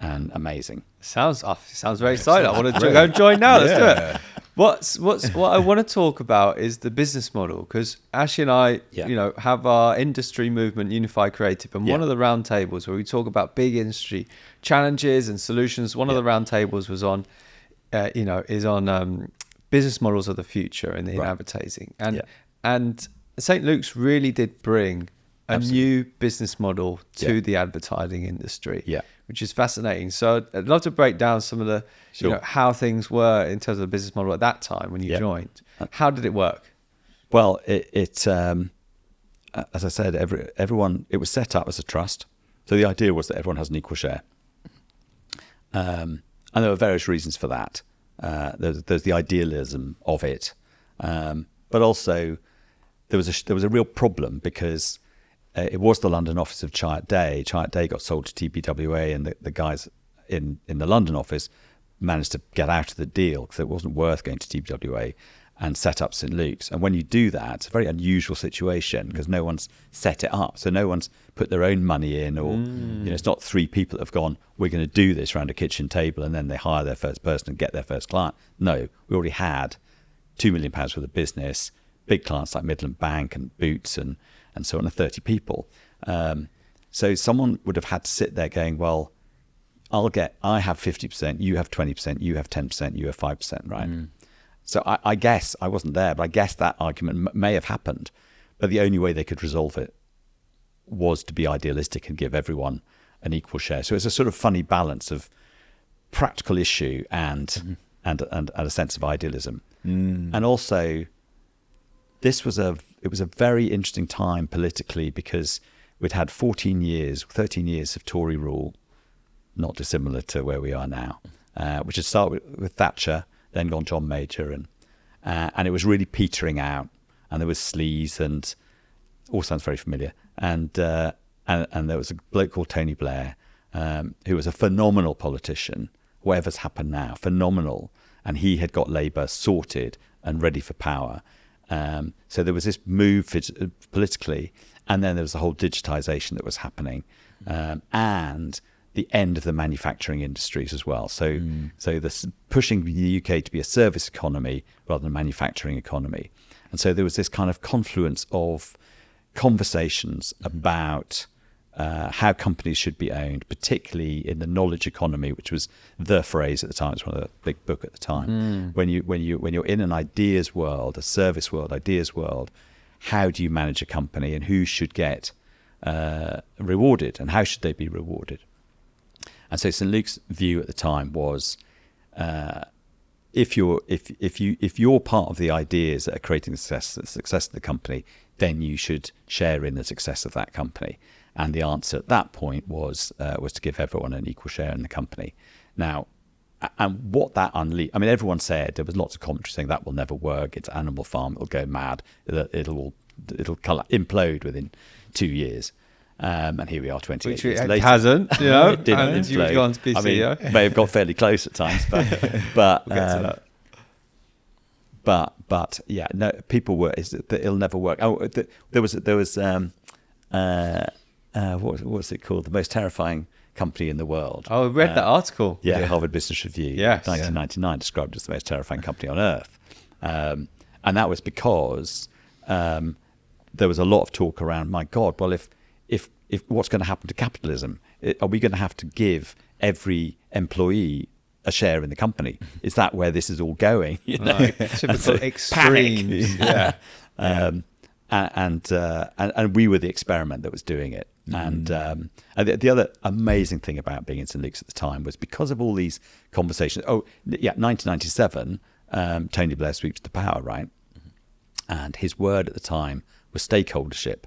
and amazing. Sounds very exciting. I want to go and join now. Let's do it. What I want to talk about is the business model, because Ashley and I, have our industry movement, Unified Creative, and one of the round tables where we talk about big industry challenges and solutions. One of the round tables was on, business models of the future in advertising, and St. Luke's really did bring a new business model to the advertising industry, which is fascinating. So I'd love to break down some of the, how things were in terms of the business model at that time when you joined. How did it work? Well, it as I said, everyone, it was set up as a trust. So the idea was that everyone has an equal share. And there were various reasons for that. There's the idealism of it. But also there was a real problem because it was the London office of Chiat Day. Chiat Day got sold to TBWA, and the guys in the London office managed to get out of the deal because it wasn't worth going to TBWA, and set up St. Luke's. And when you do that, it's a very unusual situation because no one's set it up. So no one's put their own money in, or it's not three people that have gone, we're going to do this around a kitchen table, and then they hire their first person and get their first client. No, we already had £2 million worth of business, big clients like Midland Bank and Boots and so on, 30 people. So someone would have had to sit there going, well, I have 50%, you have 20%, you have 10%, you have 5%, right? So I guess, I wasn't there, but I guess that argument may have happened. But the only way they could resolve it was to be idealistic and give everyone an equal share. So it's a sort of funny balance of practical issue and a sense of idealism. And also, it was a very interesting time politically because we'd had 13 years of Tory rule, not dissimilar to where we are now, which had started with Thatcher, then gone John Major, and it was really petering out, and there was sleaze, and all sounds very familiar, and there was a bloke called Tony Blair, who was a phenomenal politician. Whatever's happened now, phenomenal, and he had got Labour sorted and ready for power. So there was this move politically, and then there was the whole digitisation that was happening, and the end of the manufacturing industries as well. So this pushing the UK to be a service economy rather than a manufacturing economy. And so there was this kind of confluence of conversations about how companies should be owned, particularly in the knowledge economy, which was the phrase at the time. It's one of the big book at the time. When you're in an ideas world, a service world, ideas world, how do you manage a company, and who should get rewarded, and how should they be rewarded? And so St. Luke's view at the time was, if you're part of the ideas that are creating the success of the company, then you should share in the success of that company. And the answer at that point was to give everyone an equal share in the company. Now, and what that unleashed, I mean, everyone said, there was lots of commentary saying that will never work. It's Animal Farm. It'll go mad. It'll implode within 2 years. And here we are, 28 years later. It hasn't, It didn't and you've gone to be CEO. I mean, may have got fairly close at times, but We'll get to that. But yeah, no, people were. It'll never work. Oh, there was what was it called? The most terrifying company in the world. Oh, I read that article. Yeah, Harvard Business Review. Yes. 1999 described as the most terrifying company on earth, and that was because there was a lot of talk around. My God, well, if what's going to happen to capitalism? Are we going to have to give every employee a share in the company? Is that where this is all going? Typical extremes. Yeah. And we were the experiment that was doing it. And the other amazing thing about being in St. Luke's at the time was because of all these conversations. 1997, Tony Blair sweeps to power, right? And his word at the time was stakeholdership.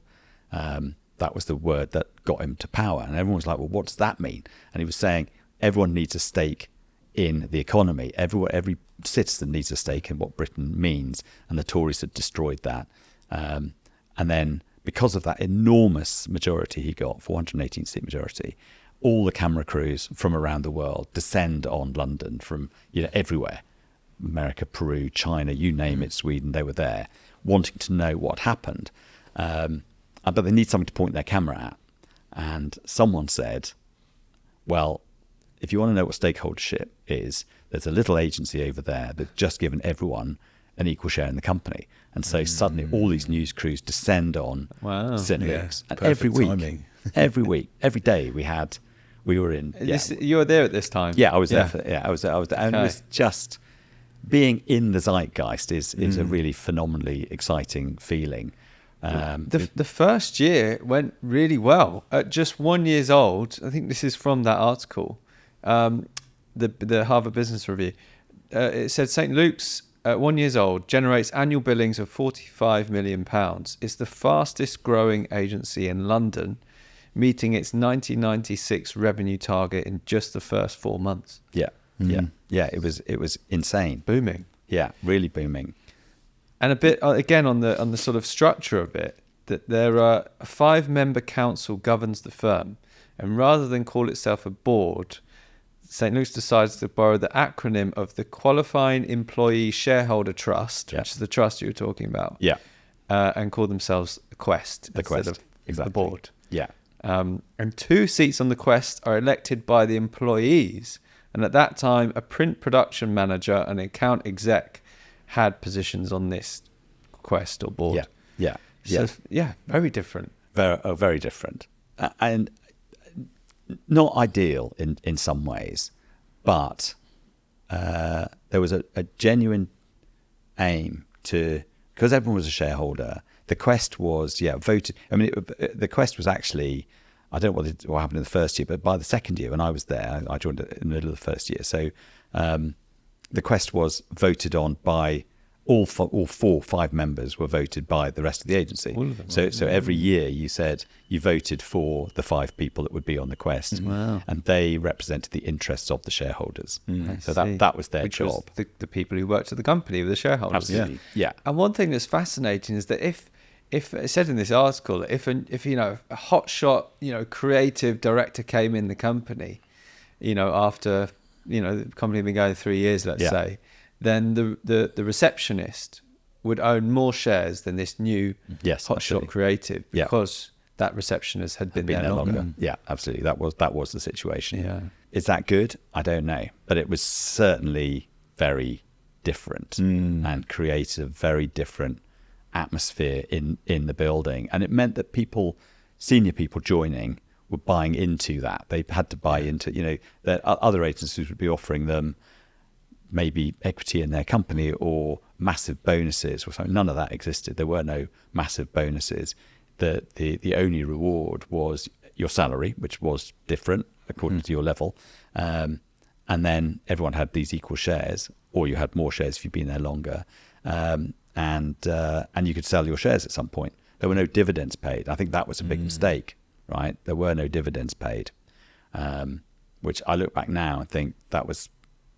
That was the word that got him to power. And everyone was like, well, what does that mean? And he was saying everyone needs a stake in the economy. Every citizen needs a stake in what Britain means. And the Tories had destroyed that. And then because of that enormous majority he got, 418-seat majority, all the camera crews from around the world descend on London from everywhere. America, Peru, China, you name it, Sweden, they were there, wanting to know what happened. But they need something to point their camera at. And someone said, well, if you want to know what stakeholdership is, there's a little agency over there that's just given everyone an equal share in the company. And so suddenly all these news crews descend on St. Luke's. And every week, every day we were in. Yeah. You were there at this time? Yeah, I was there. I was there. And it was just being in the zeitgeist is a really phenomenally exciting feeling. The first year went really well. At just 1 year old, I think this is from that article, the Harvard Business Review. It said St. Luke's at 1 year old generates annual billings of £45 million. It's the fastest growing agency in London, meeting its 1996 revenue target in just the first 4 months. Yeah. It was insane, booming. Yeah, really booming. And a bit again on the sort of structure of it, that there are a 5-member council governs the firm, and rather than call itself a board, St. Luke's decides to borrow the acronym of the Qualifying Employee Shareholder Trust, which is the trust you were talking about. Yeah. And call themselves the Quest instead of the board. Yeah. And 2 seats on the Quest are elected by the employees. And at that time, a print production manager and an account exec had positions on this Quest or board. Yeah. So, very different. Very different. And not ideal in some ways, but there was a genuine aim to, because everyone was a shareholder, the Quest was voted. I mean, the Quest was actually, I don't know what happened in the first year, but by the second year when I was there, I joined in the middle of the first year. So the Quest was voted on by all 5 members were voted by the rest of the agency. All of them, so every year you voted for the 5 people that would be on the Quest, and they represented the interests of the shareholders. So that was their job. Was the people who worked at the company were the shareholders. Absolutely. Yeah. And one thing that's fascinating is that if it said in this article, if a hotshot creative director came in the company, after the company had been going 3 years, let's say, then the receptionist would own more shares than this new hotshot creative, because that receptionist had been there longer. Yeah, absolutely. That was the situation. Yeah. Is that good? I don't know, but it was certainly very different and created a very different atmosphere in the building, and it meant that senior people joining were buying into that. They had to buy into, that other agencies would be offering them maybe equity in their company or massive bonuses or something. None of that existed. There were no massive bonuses. The only reward was your salary, which was different according to your level. And then everyone had these equal shares, or you had more shares if you'd been there longer. And you could sell your shares at some point. There were no dividends paid. I think that was a big mistake, right? There were no dividends paid, which I look back now and think that was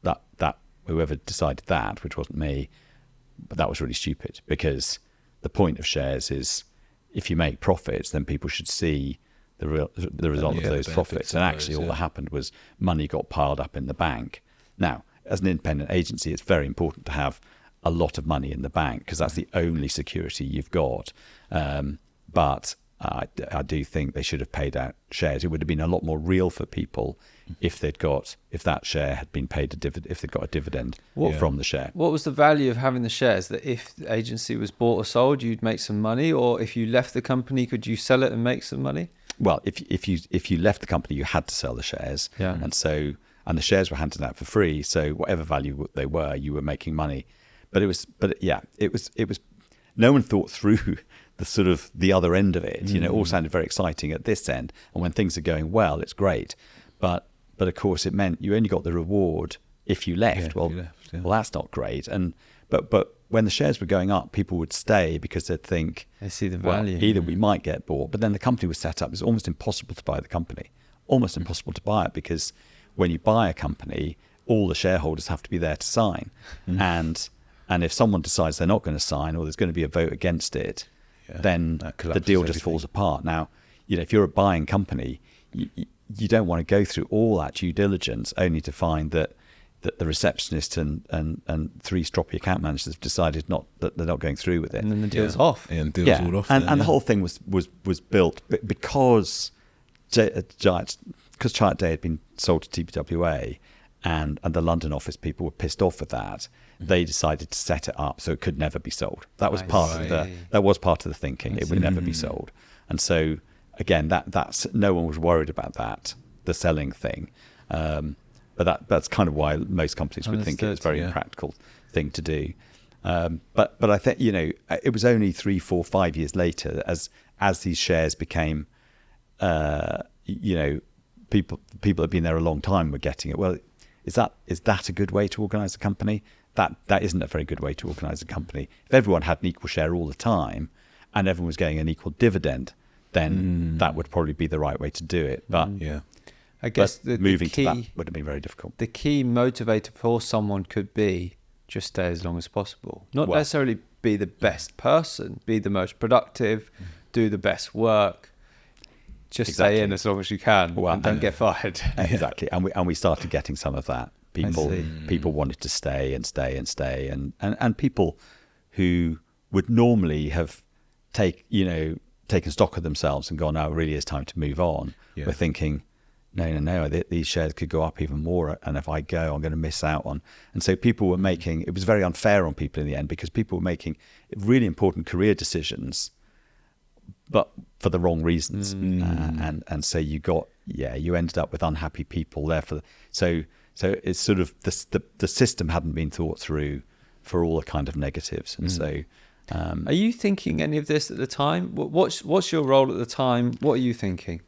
that whoever decided that, which wasn't me, but that was really stupid, because the point of shares is if you make profits, then people should see the result of those profits. And actually all that happened was money got piled up in the bank. Now, as an independent agency, it's very important to have a lot of money in the bank, because that's the only security you've got. But I do think they should have paid out shares. It would have been a lot more real for people if that share had been paid if they'd got a dividend from the share. What was the value of having the shares? That if the agency was bought or sold, you'd make some money, or if you left the company, could you sell it and make some money? Well, if you left the company, you had to sell the shares, and the shares were handed out for free. So whatever value they were, you were making money. But it was no one thought through the sort of the other end of it. It all sounded very exciting at this end, and when things are going well, it's great. But of course, it meant you only got the reward if you left. Well, that's not great. But when the shares were going up, people would stay because they'd think they see the value. Either we might get bought, but then the company was set up. It's almost impossible to buy the company. Almost impossible to buy it, because when you buy a company, all the shareholders have to be there to sign, and if someone decides they're not going to sign, or there's going to be a vote against it, then the deal just falls apart. Now, if you're a buying company, you don't want to go through all that due diligence only to find that the receptionist and 3 stroppy account managers have decided that they're not going through with it. And then the deal's off. And the deal's all off. And the whole thing was built because Giant, because Giant Day had been sold to TBWA, and the London office people were pissed off with that. They decided to set it up so it could never be sold. That was part of the thinking. It would never be sold. And so again, that's no one was worried about that, the selling thing. But that's kind of why most companies would think it's a very impractical thing to do. But I think, it was only 3, 4, 5 years later as these shares became, people that have been there a long time were getting it. Well, is that a good way to organise a company? That isn't a very good way to organise a company. If everyone had an equal share all the time and everyone was getting an equal dividend, then that would probably be the right way to do it. But I guess moving to that would have been very difficult. The key motivator for someone could be just stay as long as possible. Not necessarily be the best person, be the most productive, do the best work. Just stay in as long as you can and don't get fired. Exactly. And we started getting some of that. People wanted to stay and stay and stay. And people who would normally have taken stock of themselves and gone, "Oh, it really is time to move on," were thinking, no, these shares could go up even more, and if I go, I'm going to miss out on. And so people were it was very unfair on people in the end, because people were making really important career decisions, but for the wrong reasons. And so you ended up with unhappy people there so it's sort of the system hadn't been thought through for all the kind of negatives. And so are you thinking any of this at the time? What's your role at the time? What are you thinking?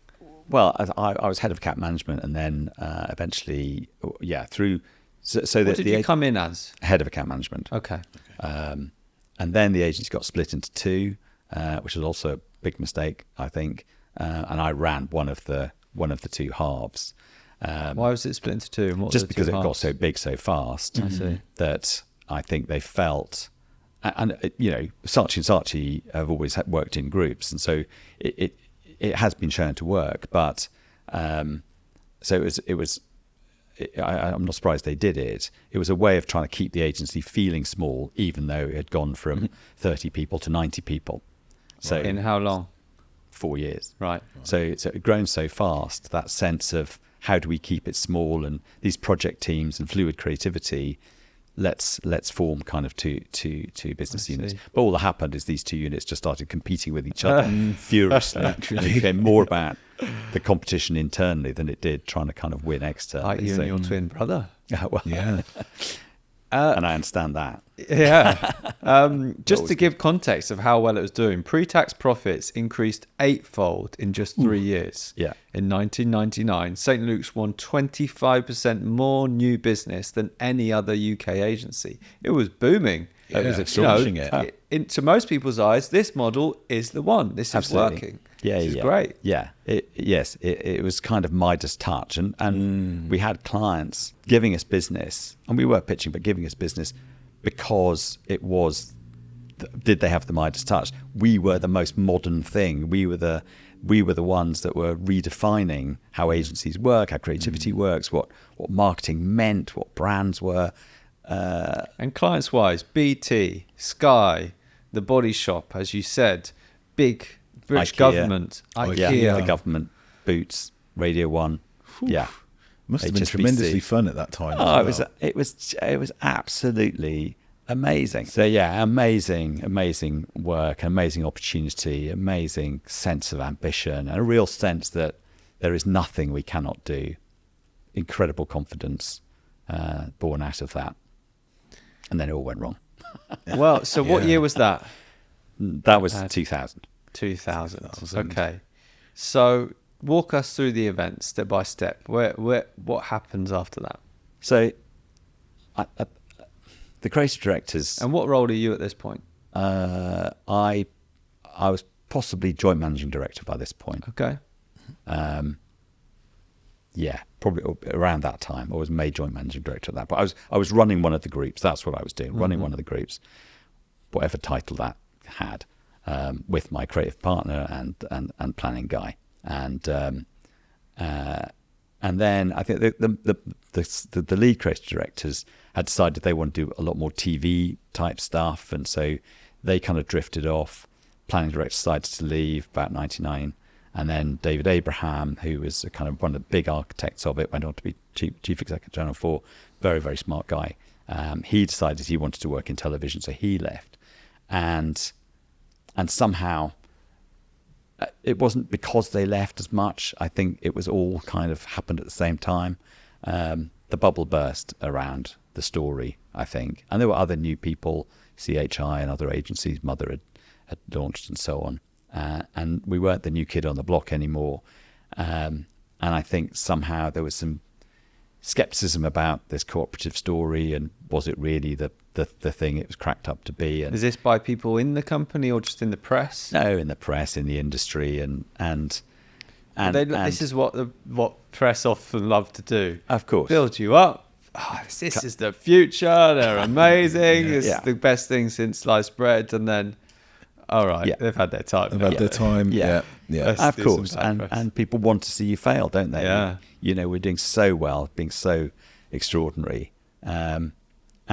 Well, I was head of account management, and then eventually, through. What did you come in as? Head of account management. Okay. And then the agency got split into two, which was also a big mistake, I think. And I ran one of the two halves. Why was it split into two? And what just because it got so big so fast. I see. That I think they felt, and Saatchi and Saatchi have always worked in groups, and so it has been shown to work, but so it was. I'm not surprised they did it. It was a way of trying to keep the agency feeling small, even though it had gone from 30 people to 90 people. So in how long? 4 years. Right. So it had grown so fast. That sense of how do we keep it small, and these project teams and fluid creativity. Let's form kind of two business units. But all that happened is these two units just started competing with each other furiously. It became more about the competition internally than it did trying to kind of win externally. Like you and your twin brother. And I understand that. Yeah. Just to give context of how well it was doing, pre-tax profits increased 8-fold in just 3 years. Yeah. In 1999, St. Luke's won 25% more new business than any other UK agency. It was booming. Yeah, it was astonishing. To most people's eyes, this model is the one. This is working. This is great. Yeah. It was kind of Midas touch. And we had clients giving us business, and we were pitching, but giving us business because it was, did they have the Midas touch? We were the most modern thing. We were the ones that were redefining how agencies work, how creativity works, what marketing meant, what brands were. And clients-wise, BT, Sky, The Body Shop, as you said, big British government, IKEA, the government, Boots, Radio 1. Whew. Yeah. Must have been tremendously fun at that time. It was absolutely amazing. So amazing work, amazing opportunity, amazing sense of ambition, and a real sense that there is nothing we cannot do. Incredible confidence born out of that. And then it all went wrong. Well, so what year was that? That was 2000. 2000. Okay. So walk us through the events step by step. What happens after that? So the creative directors. And what role are you at this point? I was possibly joint managing director by this point. Okay. Probably around that time. I was made joint managing director at that point. I was running one of the groups. That's what I was doing, running one of the groups, whatever title that had, with my creative partner and planning guy. And then I think the lead creative directors had decided they want to do a lot more TV type stuff, and so they kind of drifted off. Planning director decided to leave about 99, And then David Abraham, who was a kind of one of the big architects of it, went on to be chief executive general for, very, very smart guy. He decided he wanted to work in television, so he left. And somehow it wasn't because they left as much. I think it was all kind of happened at the same time. The bubble burst around the story, I think. And there were other new people, CHI and other agencies, Mother had launched and so on. And we weren't the new kid on the block anymore. And I think somehow there was some skepticism about this cooperative story, and was it really the thing it was cracked up to be? And is this by people in the company or just in the press? No, in the press, in the industry, and this is what press often love to do. Of course, build you up. Oh, this is the future. They're amazing. This is the best thing since sliced bread. And then, all right, they've had their time. They've had their time. Yeah. Of course, and people want to see you fail, don't they? Yeah. We're doing so well, being so extraordinary, and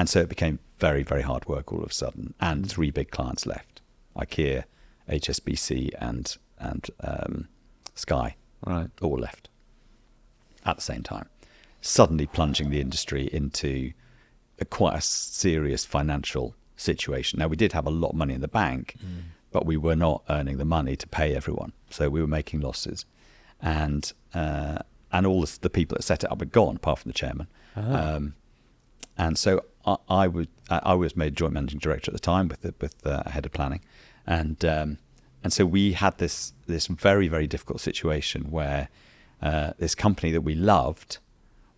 so it became very, very hard work all of a sudden. And 3 big clients left: IKEA, HSBC, and Sky. Right, all left at the same time, suddenly plunging the industry into quite a serious financial situation. Now, we did have a lot of money in the bank, but we were not earning the money to pay everyone, so we were making losses, and all the people that set it up had gone, apart from the chairman. And so I was made joint managing director at the time with the head of planning, and so we had this very, very difficult situation where this company that we loved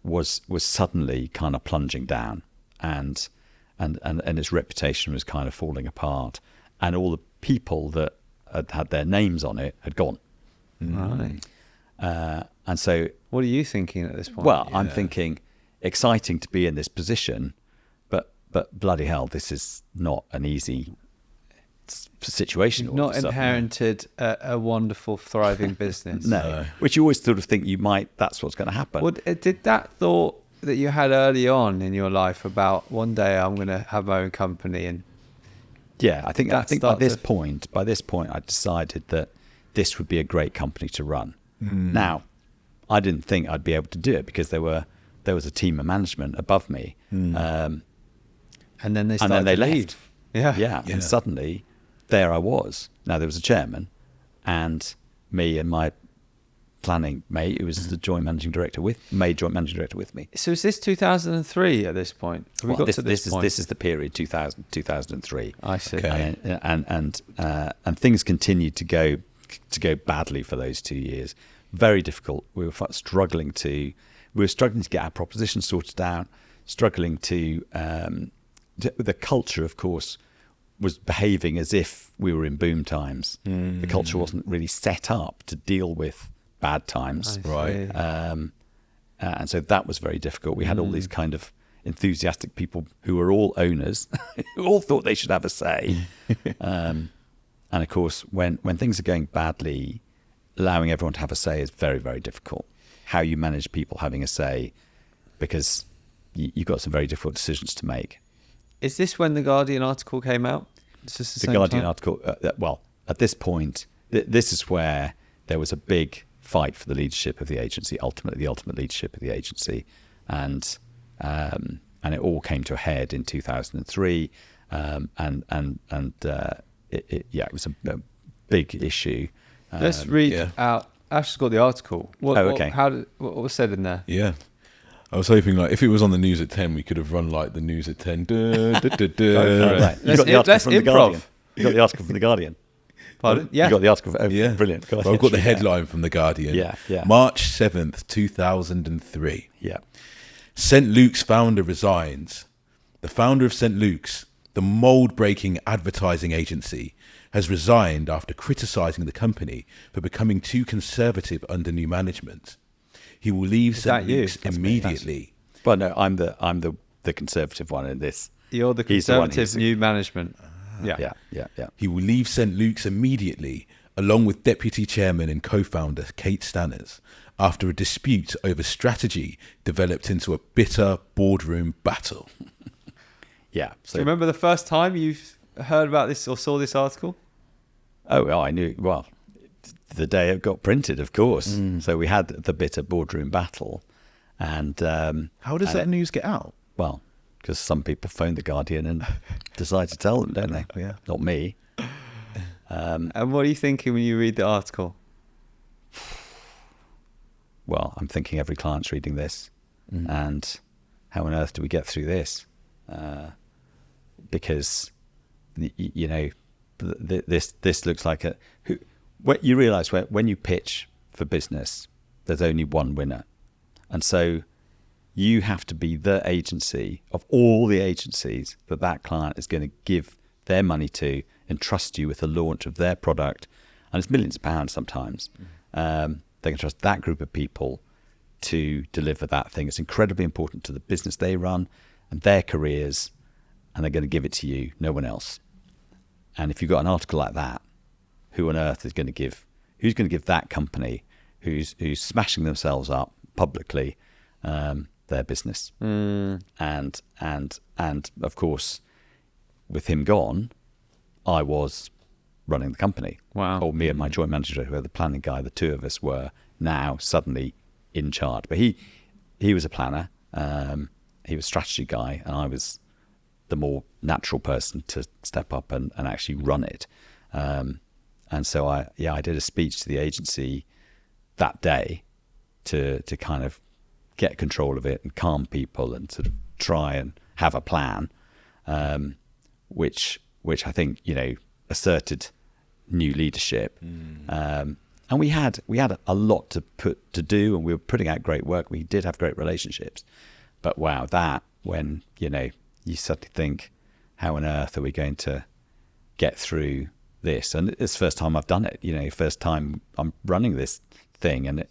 was suddenly kind of plunging down, and its reputation was kind of falling apart, and all the people that had their names on it had gone. Right. And so, what are you thinking at this point? Well, I'm thinking, exciting to be in this position, but bloody hell, this is not an easy situation. You've not inherited a wonderful, thriving business. No, which you always sort of think that's what's going to happen. Well, did that thought that you had early on in your life about one day I'm going to have my own company, and I think by this point I decided that this would be a great company to run. Now, I didn't think I'd be able to do it because there was a team of management above me, and then they left. Leave. Yeah. And suddenly there I was. Now there was a chairman, and me and my planning mate, who was the joint managing director with me. So is this 2003 at this point? This is the period 2003. I see. Okay. And things continued to go badly for those 2 years. Very difficult. We were struggling to get our proposition sorted out. Struggling to the culture, of course, was behaving as if we were in boom times. The culture wasn't really set up to deal with bad times, right? And so that was very difficult. We had all these kind of enthusiastic people who were all owners, who all thought they should have a say. And of course, when things are going badly, allowing everyone to have a say is very, very difficult. How you manage people having a say, because you've got some very difficult decisions to make. Is this when the Guardian article came out? The Guardian article, well, at this point, this is where there was a big fight for the leadership of the agency, ultimately the ultimate leadership of the agency. And it all came to a head in 2003. It was a big issue. Let's read out. Ash has got the article. Okay. What was said in there? Yeah. I was hoping, if it was on the news at 10, we could have run the news at 10. Right. You got the article from the Guardian. You got the article from the Guardian. Pardon? Yeah. You got the article. Brilliant. Well, I've got the headline from the Guardian. Yeah. March 7th, 2003. Yeah. St. Luke's founder resigns. The founder of St. Luke's, the mold-breaking advertising agency, has resigned after criticising the company for becoming too conservative under new management. He will leave St. Luke's immediately. Well, no, I'm the conservative one in this. You're the conservative new management. Yeah. He will leave St. Luke's immediately, along with deputy chairman and co-founder Kate Stanners, after a dispute over strategy developed into a bitter boardroom battle. Yeah. So, do you remember the first time you heard about this or saw this article? Oh, I knew. Well, the day it got printed, of course. So we had the bitter boardroom battle. And how does that news get out? well, because some people phone the Guardian and decide to tell them, don't they? Yeah. Not me. And what are you thinking when you read the article? Well, I'm thinking every client's reading this, and how on earth do we get through this? Because you know, this looks like you realise when you pitch for business, there's only one winner, and so you have to be the agency of all the agencies that client is going to give their money to and trust you with the launch of their product, and it's millions of pounds sometimes. They can trust that group of people to deliver that thing. It's incredibly important to the business they run and their careers, and they're going to give it to you, no one else. And if you've got an article like that, who on earth is going to give? Who's going to give that company who's smashing themselves up publicly their business? And of course, with him gone, I was running the company. Wow. Or me and my joint manager, who were the planning guy, the two of us were now suddenly in charge. But he was a planner, he was a strategy guy, and I was the more natural person to step up and actually run it. And so I did a speech to the agency that day to kind of get control of it and calm people and sort of try and have a plan, which I think, you know, asserted new leadership. And we had a lot to do, and we were putting out great work. We did have great relationships, but wow, that when, you know, you suddenly think, how on earth are we going to get through this? And it's the first time I've done it, you know, first time I'm running this thing, and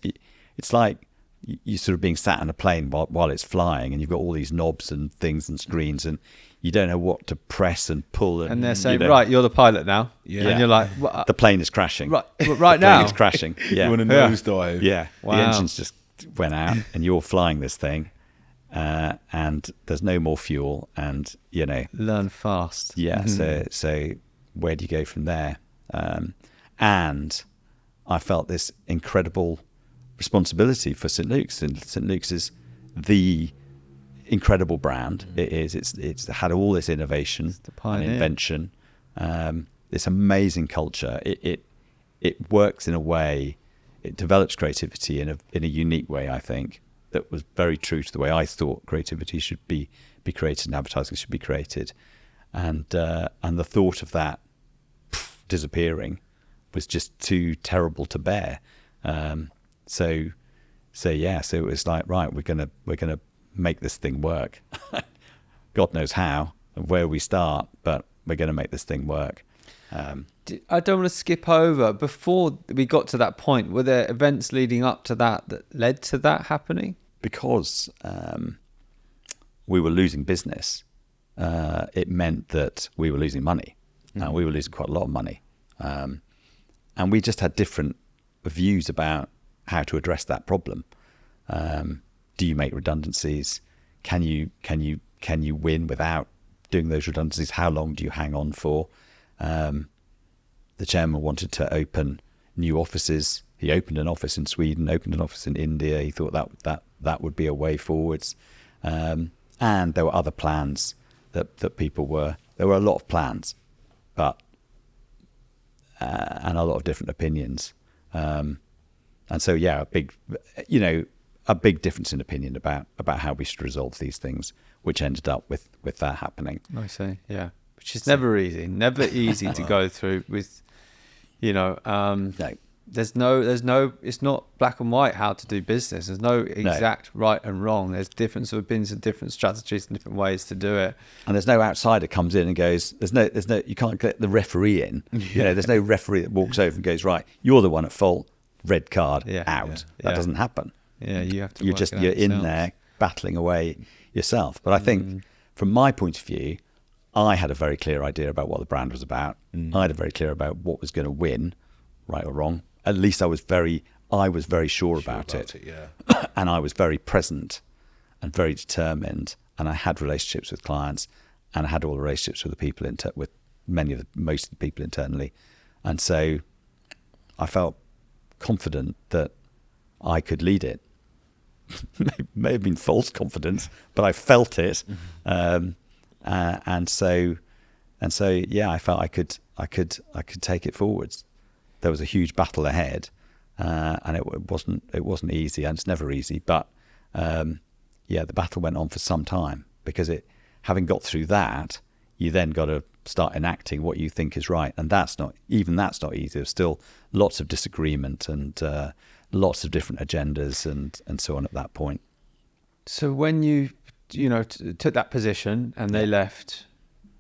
it's like you're sort of being sat on a plane while it's flying, and you've got all these knobs and things and screens, and you don't know what to press and pull. And they're saying, you know, right, you're the pilot now. Yeah. And you're like, what? the plane is crashing. Right The now. plane is crashing. Yeah. You want to nosedive. Yeah. Wow. The engines just went out, and you're flying this thing, and there's no more fuel, and, you know, Learn fast. yeah. So where do you go from there? And I felt this incredible responsibility for St. Luke's, and St. Luke's is the incredible brand. It's had all this innovation and invention, this amazing culture. It works in a way, it develops creativity in a unique way, I think, that was very true to the way I thought creativity should be created and advertising should be created. And the thought of that disappearing was just too terrible to bear. So it was like, right, we're gonna make this thing work. God knows how and where we start, but we're gonna make this thing work. I don't want to skip over. Before we got to that point, were there events leading up to that led to that happening? Because we were losing business, it meant that we were losing money. We were losing quite a lot of money. And we just had different views about how to address that problem. Do you make redundancies? Can you win without doing those redundancies? How long do you hang on for? The chairman wanted to open new offices. He opened an office in Sweden, opened an office in India. He thought that would be a way forwards. And there were other plans that people were. There were a lot of plans, but and a lot of different opinions. And so, yeah, a big difference in opinion about how we should resolve these things, which ended up with that happening. I see, yeah. Which is never easy to go through with, No. there's no, it's not black and white how to do business. There's no exact right and wrong. There's different opinions and different strategies and different ways to do it. And there's no outsider comes in and goes, there's no, you can't get the referee in. There's no referee that walks over and goes, right, you're the one at fault, red card, out. That doesn't happen. Yeah, you have to. You're in there battling away yourself. But I think from my point of view, I had a very clear idea about what the brand was about. I had a very clear about what was going to win, right or wrong. At least I was very sure about it. Yeah. And I was very present and very determined. And I had relationships with clients, and I had all the relationships with the people most of the people internally. And so I felt confident that I could lead it. May have been false confidence, but I felt it, and so yeah, I felt I could take it forwards. There was a huge battle ahead, and it wasn't easy, and it's never easy. But yeah, the battle went on for some time, because having got through that, you then got to start enacting what you think is right, and that's not easy. There's still lots of disagreement and lots of different agendas and so on at that point. So when you took that position and they left,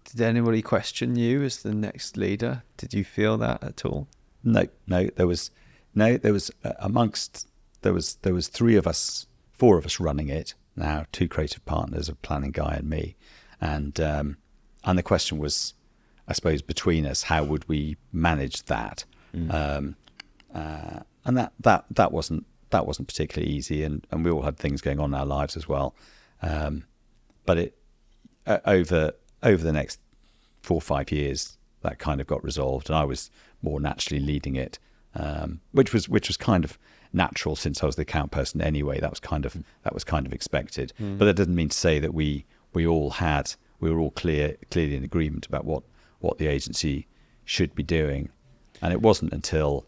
did anybody question you as the next leader? Did you feel that at all? No. There was four of us running it now, 2 creative partners, a planning guy and me, and the question was, I suppose, between us, how would we manage that? And that wasn't particularly easy, and we all had things going on in our lives as well. But it over the next 4 or 5 years, that kind of got resolved, and I was more naturally leading it, which was kind of natural, since I was the account person anyway. That was kind of expected. But that doesn't mean to say that we were all clearly in agreement about what the agency should be doing. And it wasn't until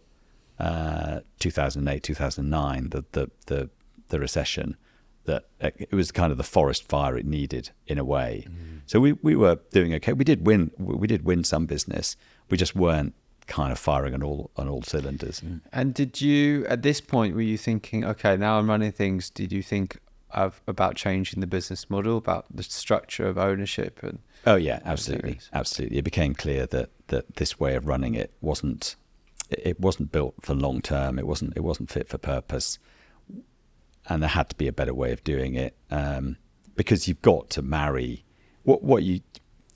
2008, 2009, the recession, that it was kind of the forest fire it needed, in a way. So we were doing okay. We did win some business. We just weren't kind of firing on all cylinders. And did you, at this point, were you thinking, okay, now I'm running things? Did you think about changing the business model, about the structure of ownership? And oh yeah, absolutely. It became clear that this way of running it wasn't built for long term. It wasn't fit for purpose, and there had to be a better way of doing it, because you've got to marry what you.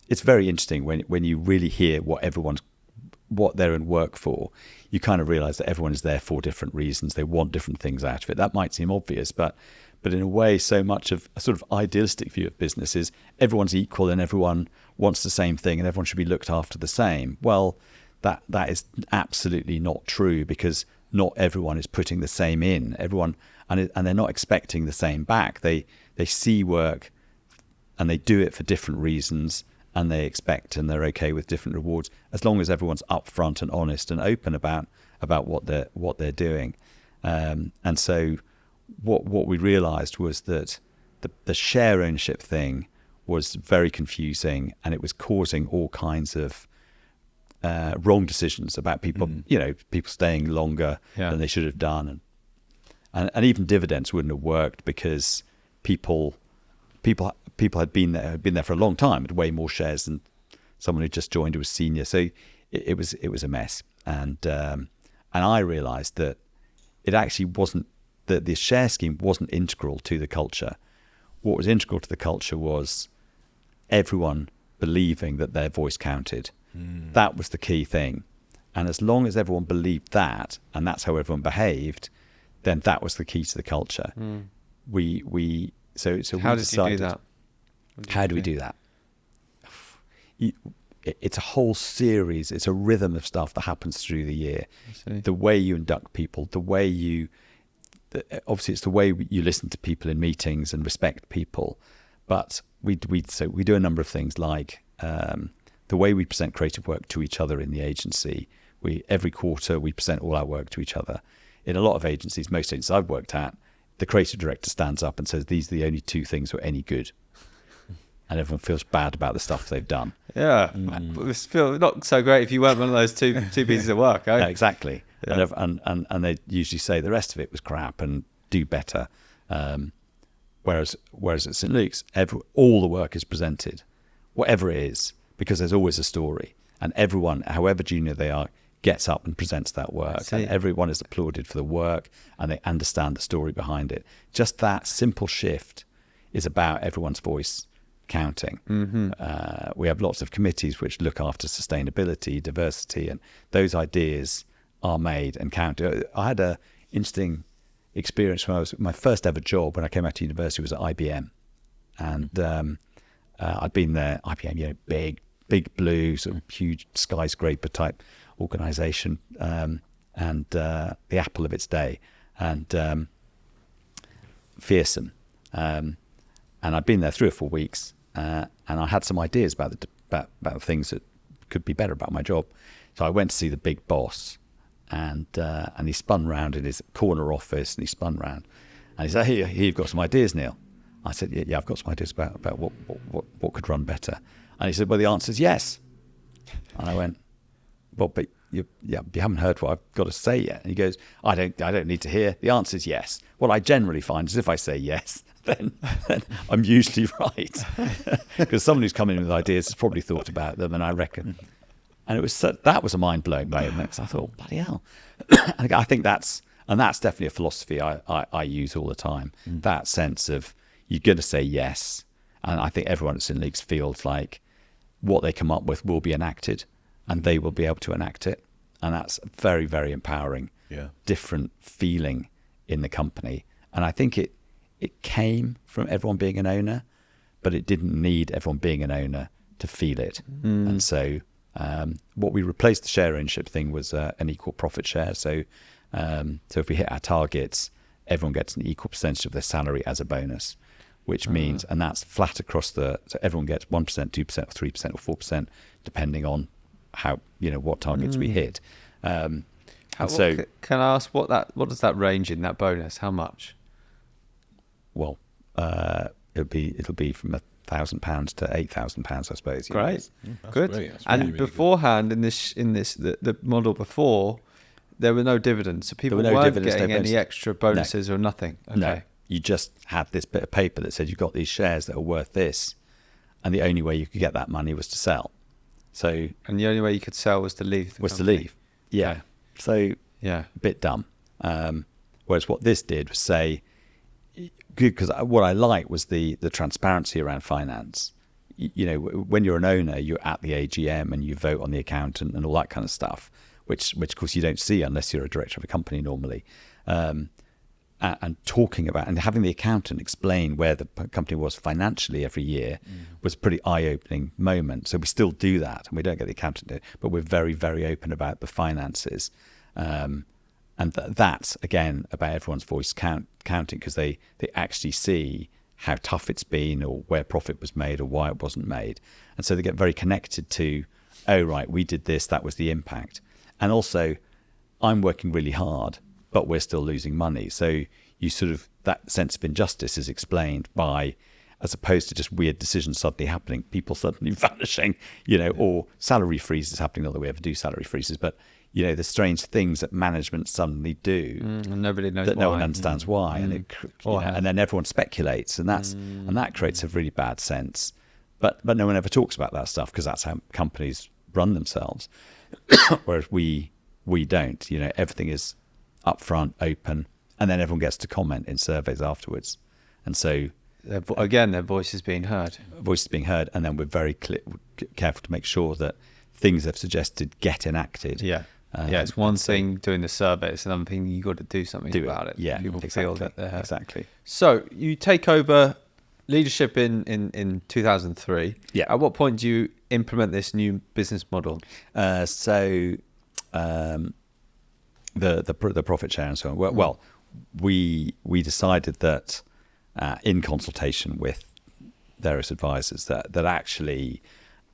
It's very interesting when you really hear what they're in work for. You kind of realize that everyone is there for different reasons. They want different things out of it. That might seem obvious, but in a way, so much of a sort of idealistic view of business is everyone's equal and everyone wants the same thing and everyone should be looked after the same. Well, that is absolutely not true, because not everyone is putting the same in. Everyone, and they're not expecting the same back. They see work and they do it for different reasons, and they expect and they're okay with different rewards, as long as everyone's upfront and honest and open about what they're doing. And so what we realized was that the share ownership thing was very confusing, and it was causing all kinds of wrong decisions about people, people staying longer than they should have done, and even dividends wouldn't have worked, because people had been there for a long time, had way more shares than someone who just joined who was senior. So it was a mess, and I realised that it actually wasn't, that the share scheme wasn't integral to the culture. What was integral to the culture was everyone believing that their voice counted. That was the key thing, and as long as everyone believed that, and that's how everyone behaved, then that was the key to the culture. So how we did decided, you do that? How do we do that? It's a whole series. It's a rhythm of stuff that happens through the year. The way you induct people, obviously it's the way you listen to people in meetings and respect people. But we do a number of things, like the way we present creative work to each other in the agency. Every quarter we present all our work to each other. In a lot of agencies, most agencies I've worked at, the creative director stands up and says, these are the only 2 things that are any good. And everyone feels bad about the stuff they've done. Yeah, it feels not so great if you weren't one of those two pieces of work. Eh? Yeah, exactly. Yeah. And they usually say the rest of it was crap and do better. Whereas at St. Luke's, all the work is presented, whatever it is, because there's always a story, and everyone, however junior they are, gets up and presents that work, and everyone is applauded for the work, and they understand the story behind it. Just that simple shift is about everyone's voice counting. We have lots of committees which look after sustainability, diversity, and those ideas are made and counted. I had an interesting experience when my first ever job when I came out to university was at IBM, and I'd been there. IBM, big blue, sort of huge skyscraper type organization, and the apple of its day, and fearsome. And I'd been there 3 or 4 weeks, and I had some ideas about the things that could be better about my job. So I went to see the big boss, and he spun round in his corner office, and he spun round, and he said, "Here, you've got some ideas, Neil." I said, "Yeah, I've got some ideas about what could run better." And he said, "Well, the answer is yes." And I went, "Well, but you haven't heard what I've got to say yet." And he goes, I don't need to hear. The answer is yes. What I generally find is if I say yes, then I'm usually right, because someone who's come in with ideas has probably thought about them, and I reckon. And that was a mind-blowing moment. So I thought, bloody hell. And I think that's definitely a philosophy I use all the time. That sense of you're going to say yes. And I think everyone that's in leagues feels like what they come up with will be enacted, and they will be able to enact it. And that's a very, very empowering, different feeling in the company. And I think it came from everyone being an owner, but it didn't need everyone being an owner to feel it. And so what we replaced the share ownership thing was an equal profit share. So if we hit our targets, everyone gets an equal percentage of their salary as a bonus, which means, and that's flat across so everyone gets 1%, 2%, or 3%, or 4%, depending on how, what targets we hit. Can I ask what does that range in, that bonus? How much? Well, it'll be from £1,000 to £8,000, I suppose. Great, good. Great. That's And really, really beforehand, in the model before, there were no dividends, so people weren't getting any extra bonuses or nothing. Okay. No, you just had this bit of paper that said you've got these shares that are worth this, and the only way you could get that money was to sell. So, and the only way you could sell was to leave. Yeah. Okay. So a bit dumb. Whereas what this did was say, good, because what I liked was the transparency around finance. When you're an owner, you're at the AGM and you vote on the accountant and all that kind of stuff, which of course you don't see unless you're a director of a company normally. And talking about and having the accountant explain where the company was financially every year was a pretty eye-opening moment. So we still do that, and we don't get the accountant to do it, but we're very, very open about the finances. And that's, again, about everyone's voice counting, because they actually see how tough it's been, or where profit was made, or why it wasn't made. And so they get very connected to, oh, right, we did this, that was the impact. And also, I'm working really hard, but we're still losing money. So you that sense of injustice is explained by, as opposed to just weird decisions suddenly happening, people suddenly vanishing, or salary freezes happening. Not that we ever do salary freezes, but the strange things that management suddenly do, and nobody knows that why. No one understands why, and and then everyone speculates, and that creates a really bad sense. But no one ever talks about that stuff, because that's how companies run themselves. Whereas we don't. Everything is upfront, open, and then everyone gets to comment in surveys afterwards. And so their voice is being heard. And then we're very careful to make sure that things they've suggested get enacted. It's one thing doing the survey, it's another thing you've got to do something about it. Yeah, people feel that they're heard. Exactly. So you take over leadership in 2003. Yeah. At what point do you implement this new business model? The profit share and so on. Well, we decided that in consultation with various advisors that actually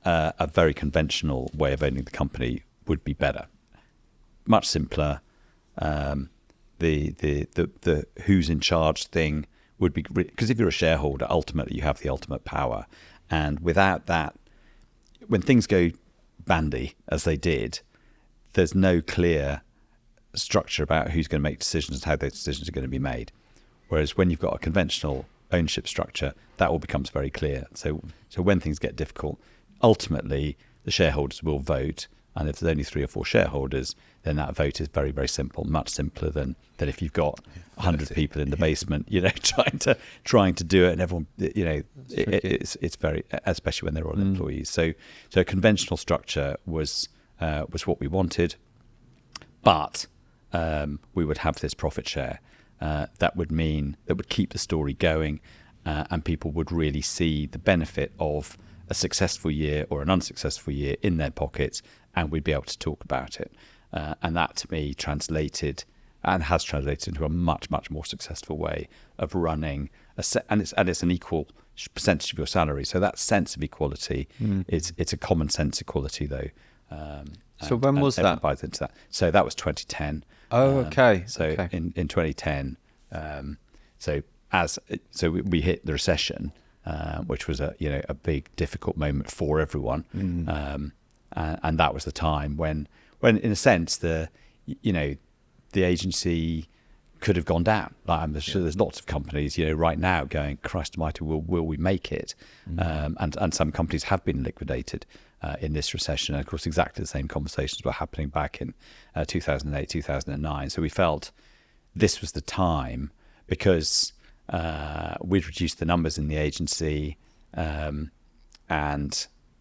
a very conventional way of owning the company would be better, much simpler. The who's in charge thing would be, because if you're a shareholder, ultimately you have the ultimate power, and without that, when things go bandy as they did, there's no clear structure about who's going to make decisions and how those decisions are going to be made. Whereas when you've got a conventional ownership structure, that all becomes very clear. So when things get difficult, ultimately the shareholders will vote, and if there's only 3 or 4 shareholders, then that vote is very, very simple, much simpler than if you've got 100 people in the basement, trying to do it, and everyone, it's very, especially when they're all employees. So a conventional structure was what we wanted, but we would have this profit share that would keep the story going, and people would really see the benefit of a successful year or an unsuccessful year in their pockets, and we'd be able to talk about it. And that to me translated and has translated into a much, much more successful way of running and it's an equal percentage of your salary. So that sense of equality, it's a common sense equality though. So when was that? Buys into that. So that was 2010. Oh, okay. So okay. in 2010, so we hit the recession, which was a big difficult moment for everyone, and that was the time when in a sense the agency could have gone down. Like I'm sure there's lots of companies right now going, Christ Almighty, will we make it? And some companies have been liquidated in this recession. And of course, exactly the same conversations were happening back in 2008, 2009. So we felt this was the time because we'd reduced the numbers in the agency, and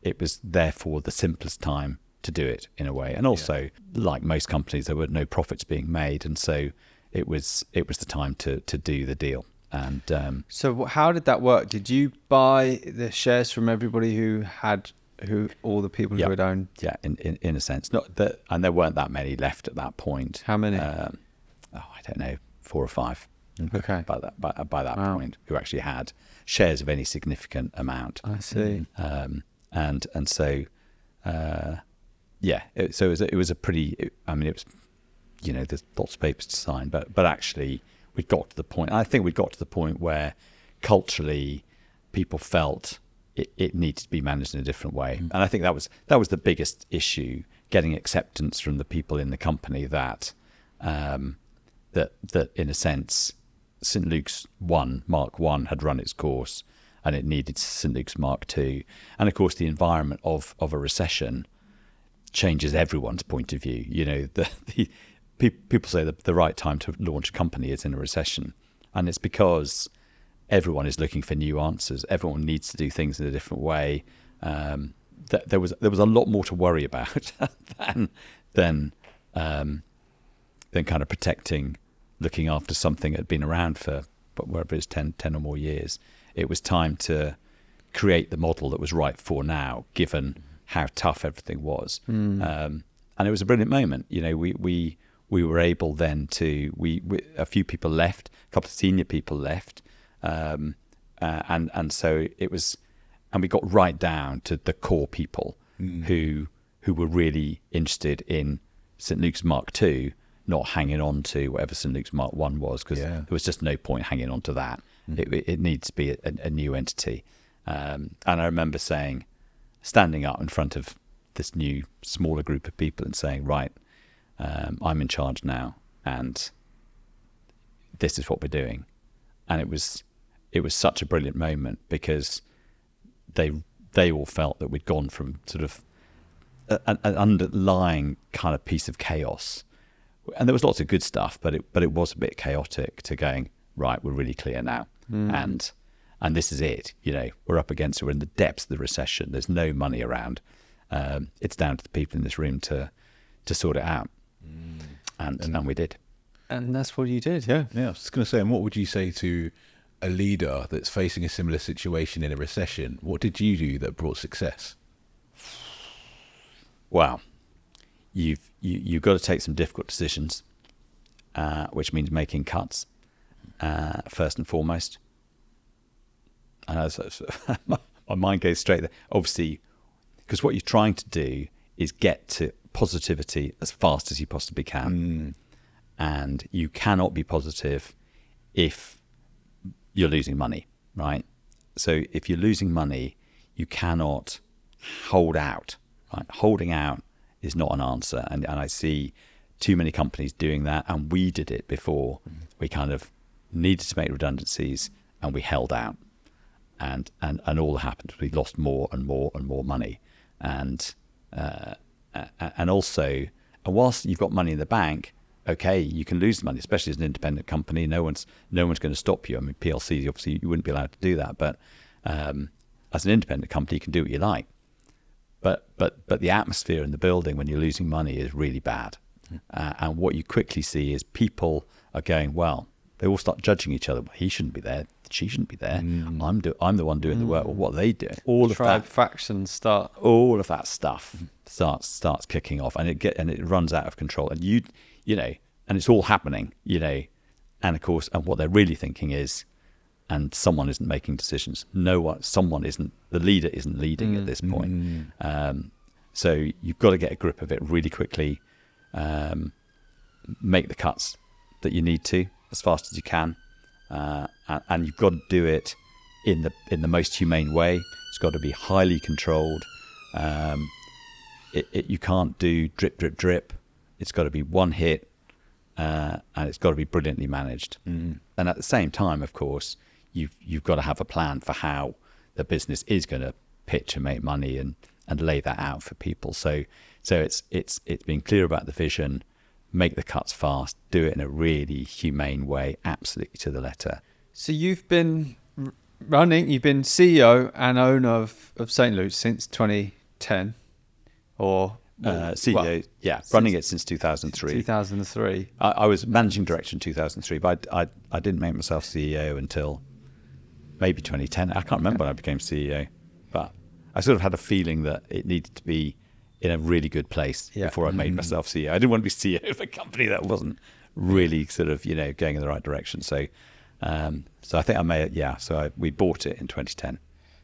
it was therefore the simplest time to do it in a way. And also, like most companies, there were no profits being made, and so it was the time to do the deal. And so how did that work? Did you buy the shares from everybody all the people who had owned? Yeah, in a sense, not that, and there weren't that many left at that point. How many? I don't know, 4 or 5. Okay. By that point, who actually had shares of any significant amount. I see. And so it was a pretty. I mean, it was there's lots of papers to sign, but actually we got to the point. I think we got to the point where culturally people felt it needed to be managed in a different way, and I think that was the biggest issue: getting acceptance from the people in the company that in a sense St. Luke's Mark 1 had run its course, and it needed St. Luke's Mark 2. And of course, the environment of a recession changes everyone's point of view. The people say that the right time to launch a company is in a recession, and it's because everyone is looking for new answers. Everyone needs to do things in a different way. There was a lot more to worry about than kind of protecting, looking after something that had been around for whatever it is, 10 or more years. It was time to create the model that was right for now, given how tough everything was. And it was a brilliant moment. We were able then to, a few people left, a couple of senior people left. And so it was, and we got right down to the core people who were really interested in St. Luke's Mark 2, not hanging on to whatever St. Luke's Mark 1 was, because there was just no point hanging on to that. It needs to be a new entity. And I remember standing up in front of this new, smaller group of people and saying, right, I'm in charge now, and this is what we're doing. And it was such a brilliant moment, because they all felt that we'd gone from sort of an underlying kind of piece of chaos, and there was lots of good stuff, but it was a bit chaotic, to going, right, we're really clear now, and this is it. We're up against it. We're in the depths of the recession. There's no money around. It's down to the people in this room to sort it out, and we did. And that's what you did, yeah. Yeah, I was just going to say, and what would you say to a leader that's facing a similar situation in a recession? What did you do that brought success? Wow. You've got to take some difficult decisions, which means making cuts, first and foremost. And my mind goes straight there. Obviously, because what you're trying to do is get to positivity as fast as you possibly can. And you cannot be positive if you're losing money, right? So if you're losing money, you cannot hold out, right? Holding out is not an answer. And I see too many companies doing that. And we did it before. We kind of needed to make redundancies, and we held out. And all that happened was we lost more and more and more money. And also, whilst you've got money in the bank, okay, you can lose money, especially as an independent company. No one's going to stop you. I mean, PLCs, obviously, you wouldn't be allowed to do that. But as an independent company, you can do what you like. But the atmosphere in the building when you're losing money is really bad. And what you quickly see is people are going, well, they all start judging each other. He shouldn't be there. She shouldn't be there. I'm the one doing the work. Or what are they doing? All of Tribe that factions start. all of that stuff starts kicking off, and it runs out of control. And you know, and it's all happening, you know. And of course, and what they're really thinking is, and someone isn't making decisions. The leader isn't leading at this point. So you've got to get a grip of it really quickly, make the cuts that you need to as fast as you can, and you've got to do it in the most humane way. It's got to be highly controlled. You can't do drip, drip, drip. It's got to be one hit, and it's got to be brilliantly managed. And at the same time, of course, you've got to have a plan for how the business is going to pitch and make money and lay that out for people. So it's being clear about the vision, make the cuts fast, do it in a really humane way, absolutely to the letter. So you've been you've been CEO and owner of St. Luke's since 2010, or CEO, running it since 2003. 2003. I was managing director in 2003, but I didn't make myself CEO until maybe 2010. I can't remember when I became CEO, but I sort of had a feeling that it needed to be in a really good place before I made myself CEO. I didn't want to be CEO of a company that wasn't really sort of, you know, going in the right direction. So I think we bought it in 2010.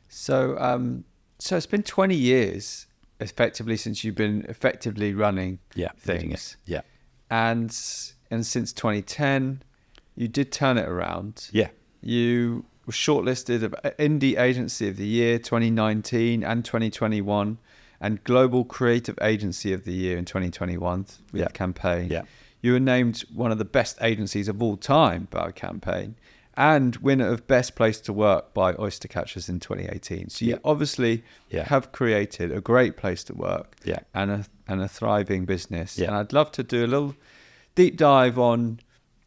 So it's been 20 years effectively since you've been effectively running things. Yeah. And since 2010, you did turn it around. Yeah. You were shortlisted of Indie Agency of the Year 2019 and 2021, and Global Creative Agency of the Year in 2021 with the campaign. Yeah. You were named one of the best agencies of all time by a campaign, and winner of Best Place to Work by Oyster Catchers in 2018. So you obviously have created a great place to work and a thriving business. Yeah. And I'd love to do a little deep dive on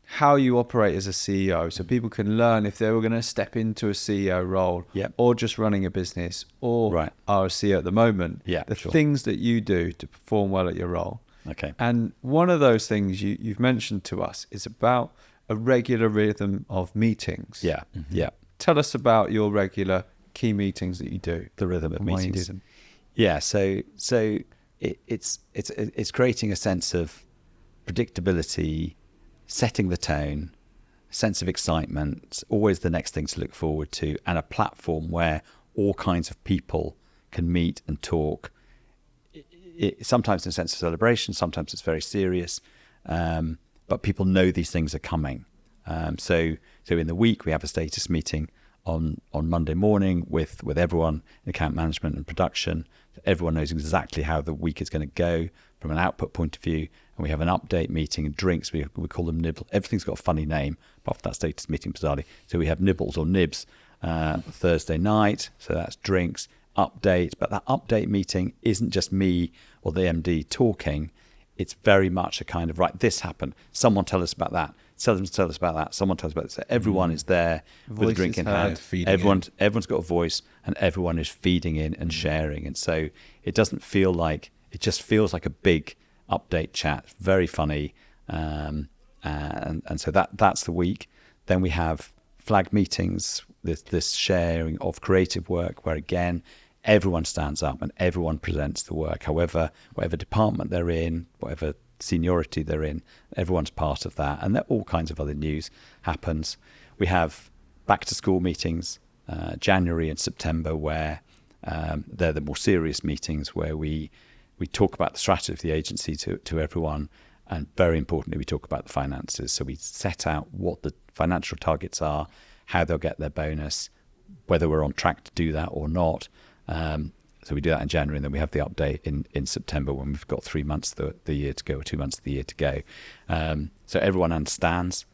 how you operate as a CEO, so people can learn if they were going to step into a CEO role or just running a business or are a CEO at the moment, things that you do to perform well at your role. Okay. And one of those things you've mentioned to us is about a regular rhythm of meetings. Yeah. Yeah. Tell us about your regular key meetings that you do. The rhythm of and why you meetings. do them. Yeah. So it's creating a sense of predictability, setting the tone, sense of excitement, always the next thing to look forward to, and a platform where all kinds of people can meet and talk. Sometimes in a sense of celebration, sometimes it's very serious, but people know these things are coming. So in the week we have a status meeting on Monday morning with everyone in account management and production. Everyone knows exactly how the week is going to go from an output point of view. And we have an update meeting and drinks. We call them nibbles. Everything's got a funny name apart from that status meeting, bizarrely. So we have nibbles or nibs Thursday night. So that's drinks, update. But that update meeting isn't just me or the MD talking. It's very much a kind of, right, this happened. Someone tell us about that. Someone tell us about that. Someone tell us about this. So everyone is there with a drink in hand. Everyone's got a voice, and everyone is feeding in and sharing. And so it doesn't feel like, it just feels like a big update chat. Very funny. And so that's the week. Then we have flag meetings, this sharing of creative work where, again, everyone stands up and everyone presents the work, whatever department they're in, whatever seniority they're in, everyone's part of that. And there all kinds of other news happens. We have back to school meetings, January and September, where they're the more serious meetings where we talk about the strategy of the agency to everyone. And very importantly, we talk about the finances. So we set out what the financial targets are, how they'll get their bonus, whether we're on track to do that or not. So we do that in January, and then we have the update in September when we've got 3 months of the year to go, or 2 months of the year to go. So everyone understands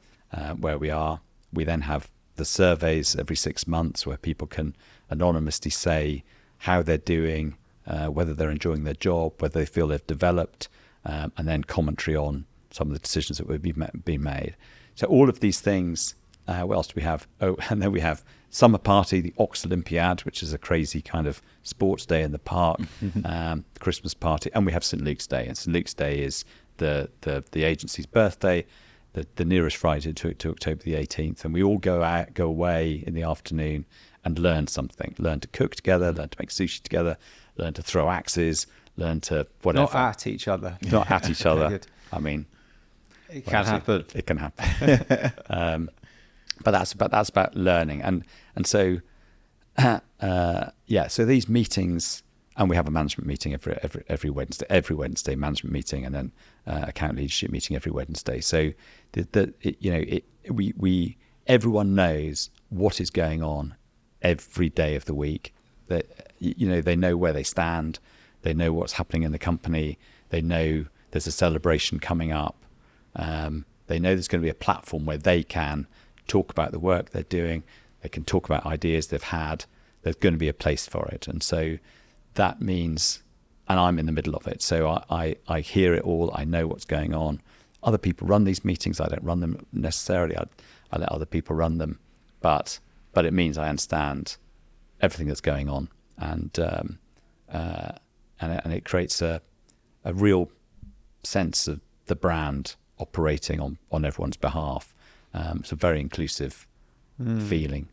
where we are. We then have the surveys every 6 months where people can anonymously say how they're doing, whether they're enjoying their job, whether they feel they've developed, and then commentary on some of the decisions that would be made. So all of these things. What else do we have? Oh, and then we have summer party, the Ox Olympiad, which is a crazy kind of sports day in the park, Christmas party, and we have St. Luke's Day. And St. Luke's Day is the agency's birthday. the nearest Friday to October the 18th, and we all go away in the afternoon and learn something. Learn to cook together, learn to make sushi together, learn to throw axes, learn to whatever. Not at each other. Not at each other. Good. I mean, It can happen. It can happen. But that's about learning, and so So these meetings, and we have a management meeting every Wednesday. Every Wednesday, management meeting, and then account leadership meeting every Wednesday. So everyone knows what is going on every day of the week. That they know where they stand. They know what's happening in the company. They know there's a celebration coming up. They know there's going to be a platform where they can talk about the work they're doing. They can talk about ideas they've had. There's going to be a place for it. And so that means, and I'm in the middle of it, so I hear it all. I know what's going on. Other people run these meetings. I don't run them necessarily. I let other people run them. But it means I understand everything that's going on. And it creates a real sense of the brand operating on everyone's behalf. It's a very inclusive feeling.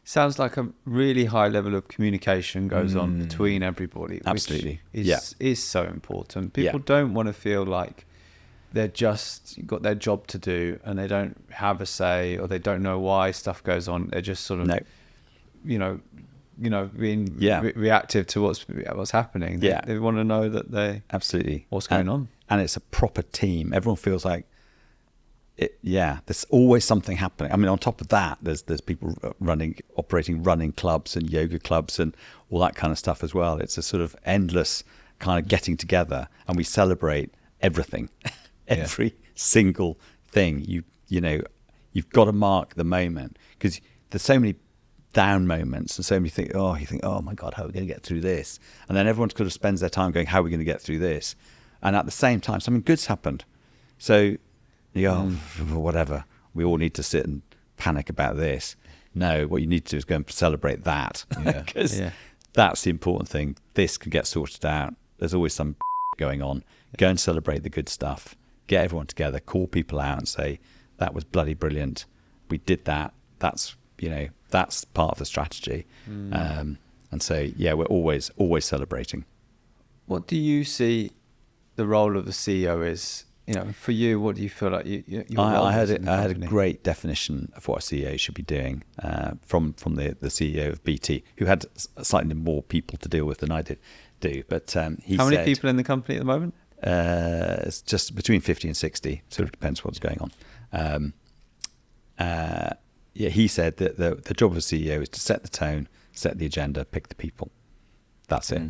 Sounds like a really high level of communication goes on between everybody. Absolutely. Which is so important. People don't want to feel like they're just got their job to do and they don't have a say, or they don't know why stuff goes on. They're just sort of, being reactive to what's happening. They want to know that absolutely what's going on. And it's a proper team. Everyone feels like there's always something happening. I mean, on top of that, there's people operating running clubs and yoga clubs and all that kind of stuff as well. It's a sort of endless kind of getting together, and we celebrate everything, every single thing. You've got to mark the moment, because there's so many down moments and so many things. You think, oh my God, how are we going to get through this? And then everyone sort of spends their time going, how are we going to get through this? And at the same time, something good's happened. So you go, whatever, we all need to sit and panic about this. No, what you need to do is go and celebrate that, because that's the important thing. This can get sorted out. There's always some going on. Go and celebrate the good stuff. Get everyone together, call people out and say, that was bloody brilliant. We did that. That's part of the strategy. And so, we're always celebrating. What do you see the role of the CEO is? For you, what do you feel like I had a great definition of what a CEO should be doing from the CEO of BT, who had slightly more people to deal with than I do. But he How many people in the company at the moment? It's just between 50 and 60. Sort of depends what's going on. He said that the job of a CEO is to set the tone, set the agenda, pick the people. That's it.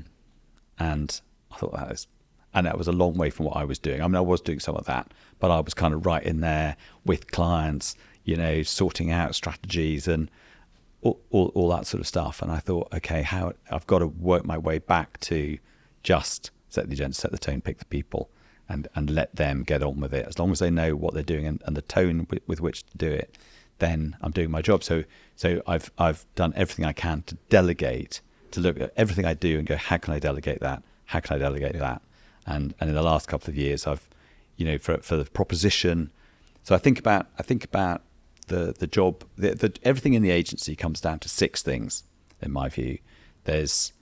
And I thought that was a long way from what I was doing. I mean, I was doing some of that, but I was kind of right in there with clients, sorting out strategies and all that sort of stuff. And I thought, okay, I've got to work my way back to just set the agenda, set the tone, pick the people, and let them get on with it. As long as they know what they're doing and the tone with which to do it, then I'm doing my job. So I've done everything I can to delegate, to look at everything I do and go, how can I delegate that? How can I delegate that? And in the last couple of years, I've, for the proposition. So I think about the job. Everything in the agency comes down to 6 things, in my view. There's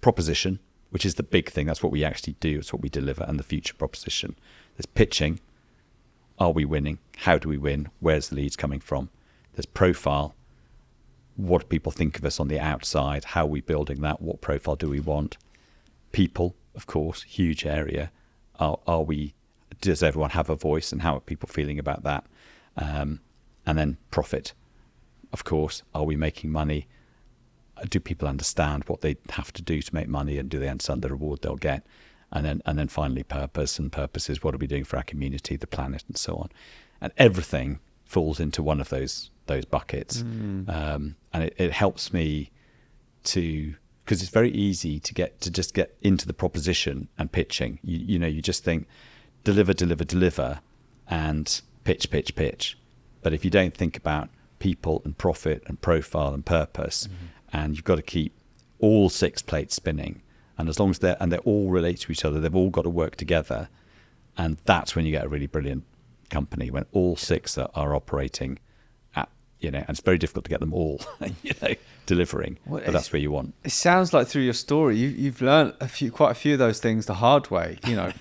proposition, which is the big thing. That's what we actually do. It's what we deliver, and the future proposition. There's pitching. Are we winning? How do we win? Where's the leads coming from? There's profile. What do people think of us on the outside? How are we building that? What profile do we want? People, of course, huge area. Does everyone have a voice, and how are people feeling about that? And then profit, of course. Are we making money? Do people understand what they have to do to make money, and do they understand the reward they'll get? And then finally purpose, and purpose is what are we doing for our community, the planet, and so on. And everything falls into one of those buckets. And it helps me because it's very easy to just get into the proposition and pitching. You just think deliver, and pitch. But if you don't think about people and profit and profile and purpose, and you've got to keep all 6 plates spinning, and as long as they're all related to each other, they've all got to work together, and that's when you get a really brilliant company when all 6 are operating at, and it's very difficult to get them all, delivering. Well, but that's where you want. It sounds like through your story, you've learned quite a few of those things the hard way.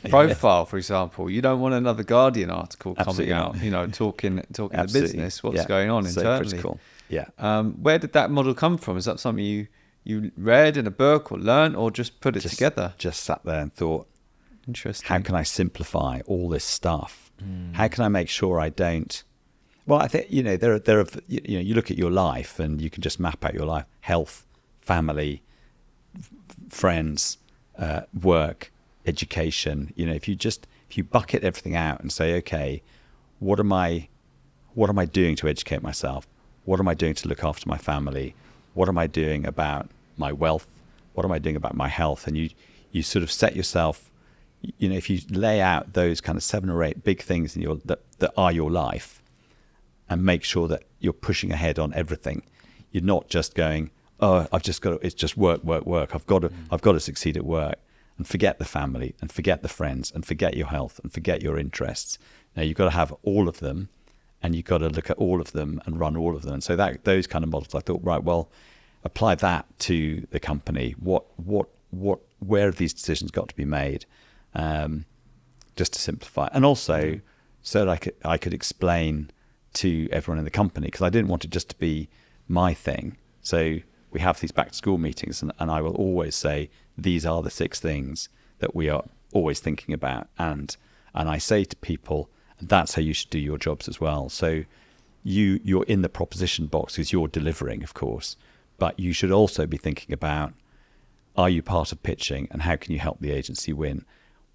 Profile, for example. You don't want another Guardian article coming out, talking the business, what's going on internally. Critical. Yeah. Where did that model come from? Is that something you read in a book or learned, or just put it together? Just sat there and thought, interesting. How can I simplify all this stuff? How can I make sure I don't? Well, I think there are you look at your life and you can just map out your life: health, family, friends, work, education. If you bucket everything out and say, okay, what am I doing to educate myself? What am I doing to look after my family? What am I doing about my wealth? What am I doing about my health? And you sort of set yourself. If you lay out those kind of 7 or 8 big things in that are your life, and make sure that you're pushing ahead on everything, you're not just going, oh, it's just work. I've got to succeed at work, and forget the family, and forget the friends, and forget your health, and forget your interests. Now you've got to have all of them, and you've got to look at all of them and run all of them. And so those kind of models, I thought, right, well, apply that to the company. Where have these decisions got to be made? Just to simplify, and also so that I could explain to everyone in the company, because I didn't want it just to be my thing. So we have these back to school meetings, and I will always say, these are the 6 things that we are always thinking about. And I say to people, that's how you should do your jobs as well. So you're in the proposition box because you're delivering, of course, but you should also be thinking about, are you part of pitching, and how can you help the agency win?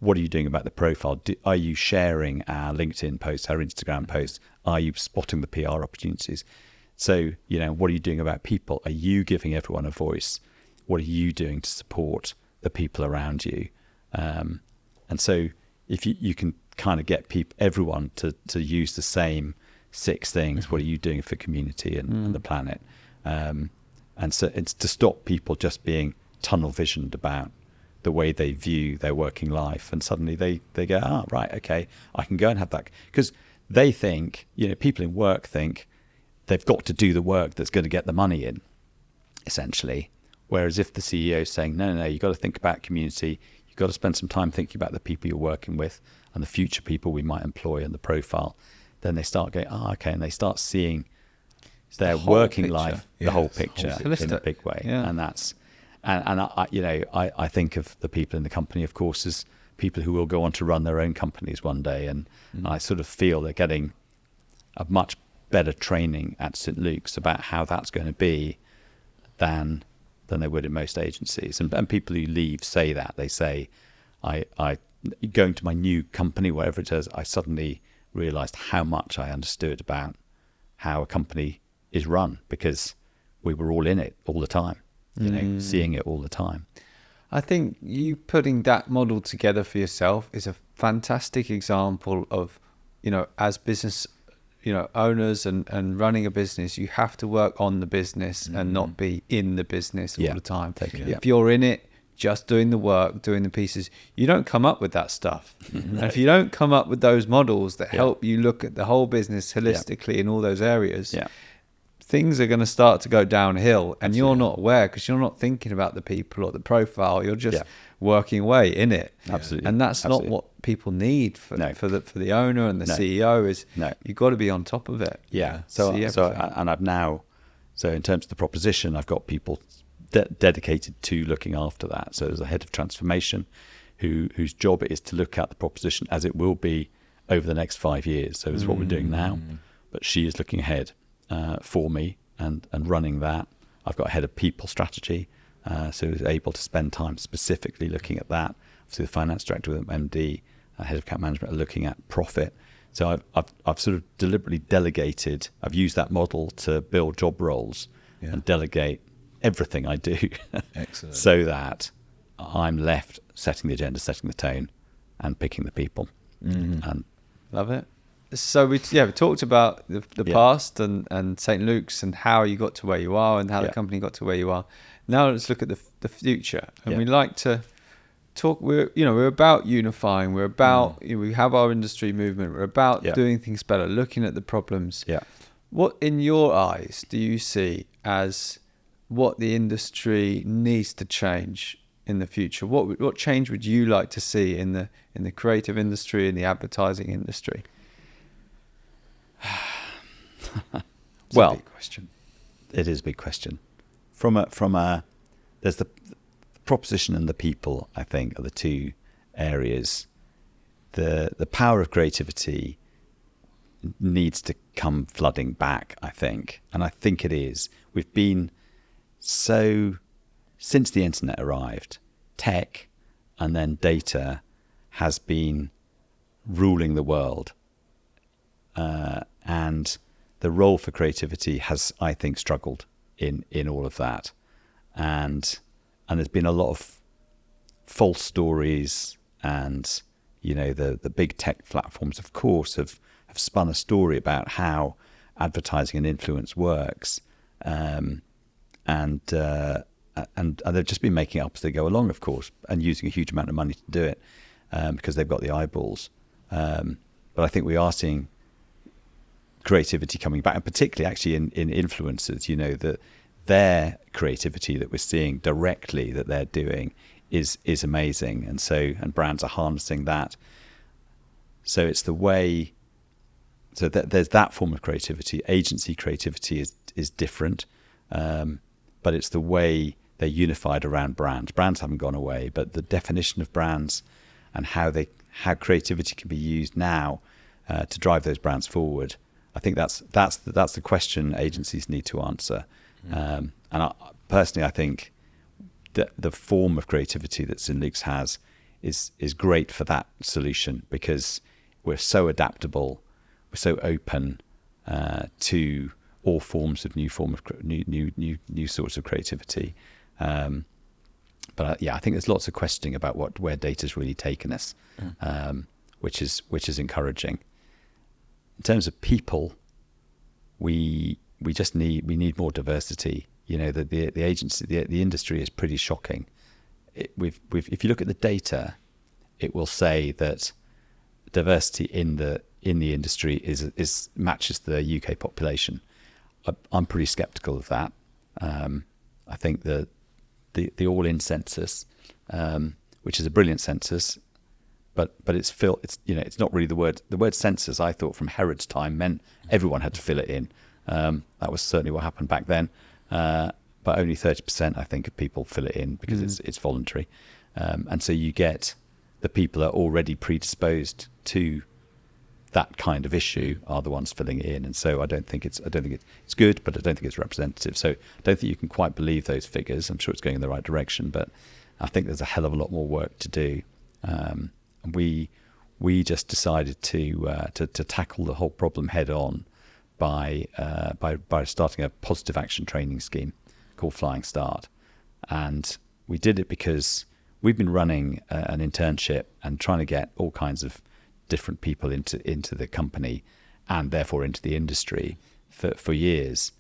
What are you doing about the profile? Are you sharing our LinkedIn posts, our Instagram posts? Are you spotting the PR opportunities? So, what are you doing about people? Are you giving everyone a voice? What are you doing to support the people around you? And so if you can kind of get everyone to use the same 6 things, what are you doing for community and the planet? And so it's to stop people just being tunnel visioned about the way they view their working life, and suddenly they go, right, okay, I can go and have that, because they think, people in work think they've got to do the work that's going to get the money in, essentially. Whereas if the CEO is saying, no, you've got to think about community, you've got to spend some time thinking about the people you're working with and the future people we might employ and the profile, then they start going, okay, and they start seeing their working picture. Life, the whole picture in a big way. Yeah. And that's, and I think of the people in the company, of course, as people who will go on to run their own companies one day. And I sort of feel they're getting a much better training at St. Luke's about how that's going to be than they would in most agencies. And people who leave say that. They say, I going to my new company, wherever it is, I suddenly realised how much I understood about how a company is run, because we were all in it all the time. Seeing it all the time. I think you putting that model together for yourself is a fantastic example of, as business, owners and running a business, you have to work on the business and not be in the business all the time. If you're in it, just doing the work, doing the pieces, you don't come up with that stuff. And if you don't come up with those models that help you look at the whole business holistically in all those areas, things are going to start to go downhill, and you're not aware because you're not thinking about the people or the profile. You're just working away in it. Absolutely. And that's not what people need for the owner and the CEO. Is you've got to be on top of it. Yeah. So I've now, in terms of the proposition, I've got people dedicated to looking after that. So there's a head of transformation whose job it is to look at the proposition as it will be over the next 5 years. So it's what we're doing now, but she is looking ahead for me and running that. I've got a head of people strategy, so is able to spend time specifically looking at that. Obviously, the finance director with MD, head of account management, are looking at profit. So I've sort of deliberately delegated. I've used that model to build job roles and delegate everything I do, Excellent. so that I'm left setting the agenda, setting the tone, and picking the people. And love it. So we talked about the past and St. Luke's and how you got to where you are and how the company got to where you are. Now let's look at the future. And we like to we're about unifying. We're about we have our industry movement. We're about doing things better, looking at the problems. Yeah. What, in your eyes, do you see as what the industry needs to change in the future? What change would you like to see in the creative industry, in the advertising industry? Well, a big question. It is a big question. There's the proposition and the people, I think, are the two areas. The power of creativity needs to come flooding back, I think. And I think it is. We've been since the internet arrived, tech and then data has been ruling the world. And the role for creativity has, I think, struggled in all of that. And there's been a lot of false stories, and the big tech platforms, of course, have spun a story about how advertising and influence works, and they've just been making it up as they go along, of course, and using a huge amount of money to do it because they've got the eyeballs. But I think we are seeing creativity coming back, and particularly actually in influencers, that their creativity that we're seeing directly that they're doing is amazing, and brands are harnessing that. So it's the way. So there's that form of creativity. Agency creativity is different, but it's the way they're unified around brands. Brands haven't gone away, but the definition of brands and how creativity can be used now to drive those brands forward. I think that's the question agencies need to answer. And personally, I think that the form of creativity that St. Luke's has is great for that solution, because we're so adaptable, we're so open to all forms of new sorts of creativity. But I think there's lots of questioning about where data's really taken us, which is encouraging. In terms of people, we need more diversity. The agency, the industry is pretty shocking. If you look at the data, it will say that diversity in the industry is matches the UK population. I'm pretty sceptical of that. I think that the all-in census, which is a brilliant census, but it's not really the word. The word census, I thought, from Herod's time meant everyone had to fill it in. That was certainly what happened back then. But only 30%, I think, of people fill it in because it's voluntary. And so you get the people that are already predisposed to that kind of issue are the ones filling it in. And so I don't think it's good, but I don't think it's representative. So I don't think you can quite believe those figures. I'm sure it's going in the right direction, but I think there's a hell of a lot more work to do. And we just decided to tackle the whole problem head on by starting a positive action training scheme called Flying Start. And we did it because we've been running an internship and trying to get all kinds of different people into the company and therefore into the industry for years.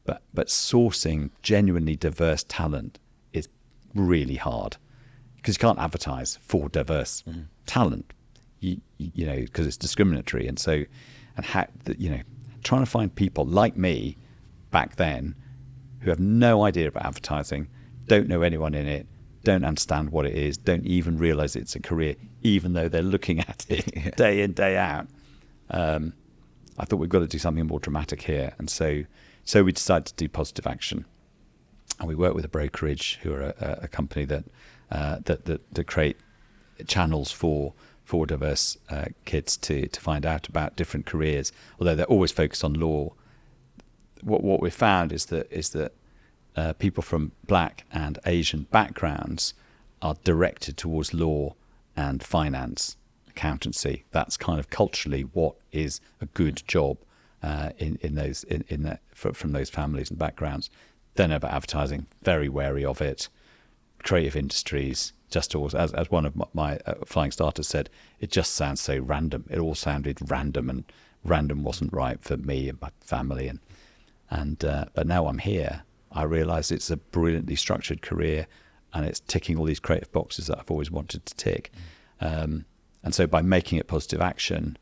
But sourcing genuinely diverse talent is really hard, because you can't advertise for diverse talent, because it's discriminatory. And so, trying to find people like me back then who have no idea about advertising, don't know anyone in it, don't understand what it is, don't even realize it's a career, even though they're looking at it day in, day out. I thought we've got to do something more dramatic here. And so we decided to do positive action. And we work with a brokerage who are a company that create channels for diverse kids to find out about different careers, although they're always focused on law. What we've found is that people from Black and Asian backgrounds are directed towards law and finance, accountancy. That's kind of culturally what is a good job from those families and backgrounds. Don't know about advertising, very wary of it. Creative industries, just always, as one of my flying starters said, it just sounds so random. It all sounded random, and random wasn't right for me and my family. But now I'm here, I realise it's a brilliantly structured career, and it's ticking all these creative boxes that I've always wanted to tick. And so by making it positive action,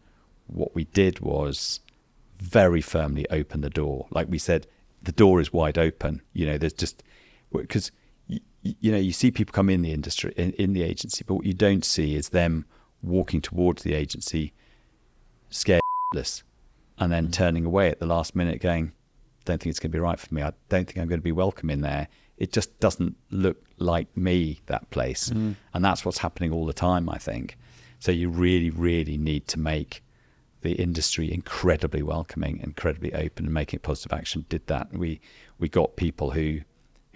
what we did was very firmly open the door. Like we said, the door is wide open. There's just, because you see people come in the industry, in the agency, but what you don't see is them walking towards the agency scared and then turning away at the last minute going, don't think it's going to be right for me. I don't think I'm going to be welcome in there. It just doesn't look like me, that place. And that's what's happening all the time, I think. So you really, really need to make the industry incredibly welcoming, incredibly open, and making positive action did that. We got people who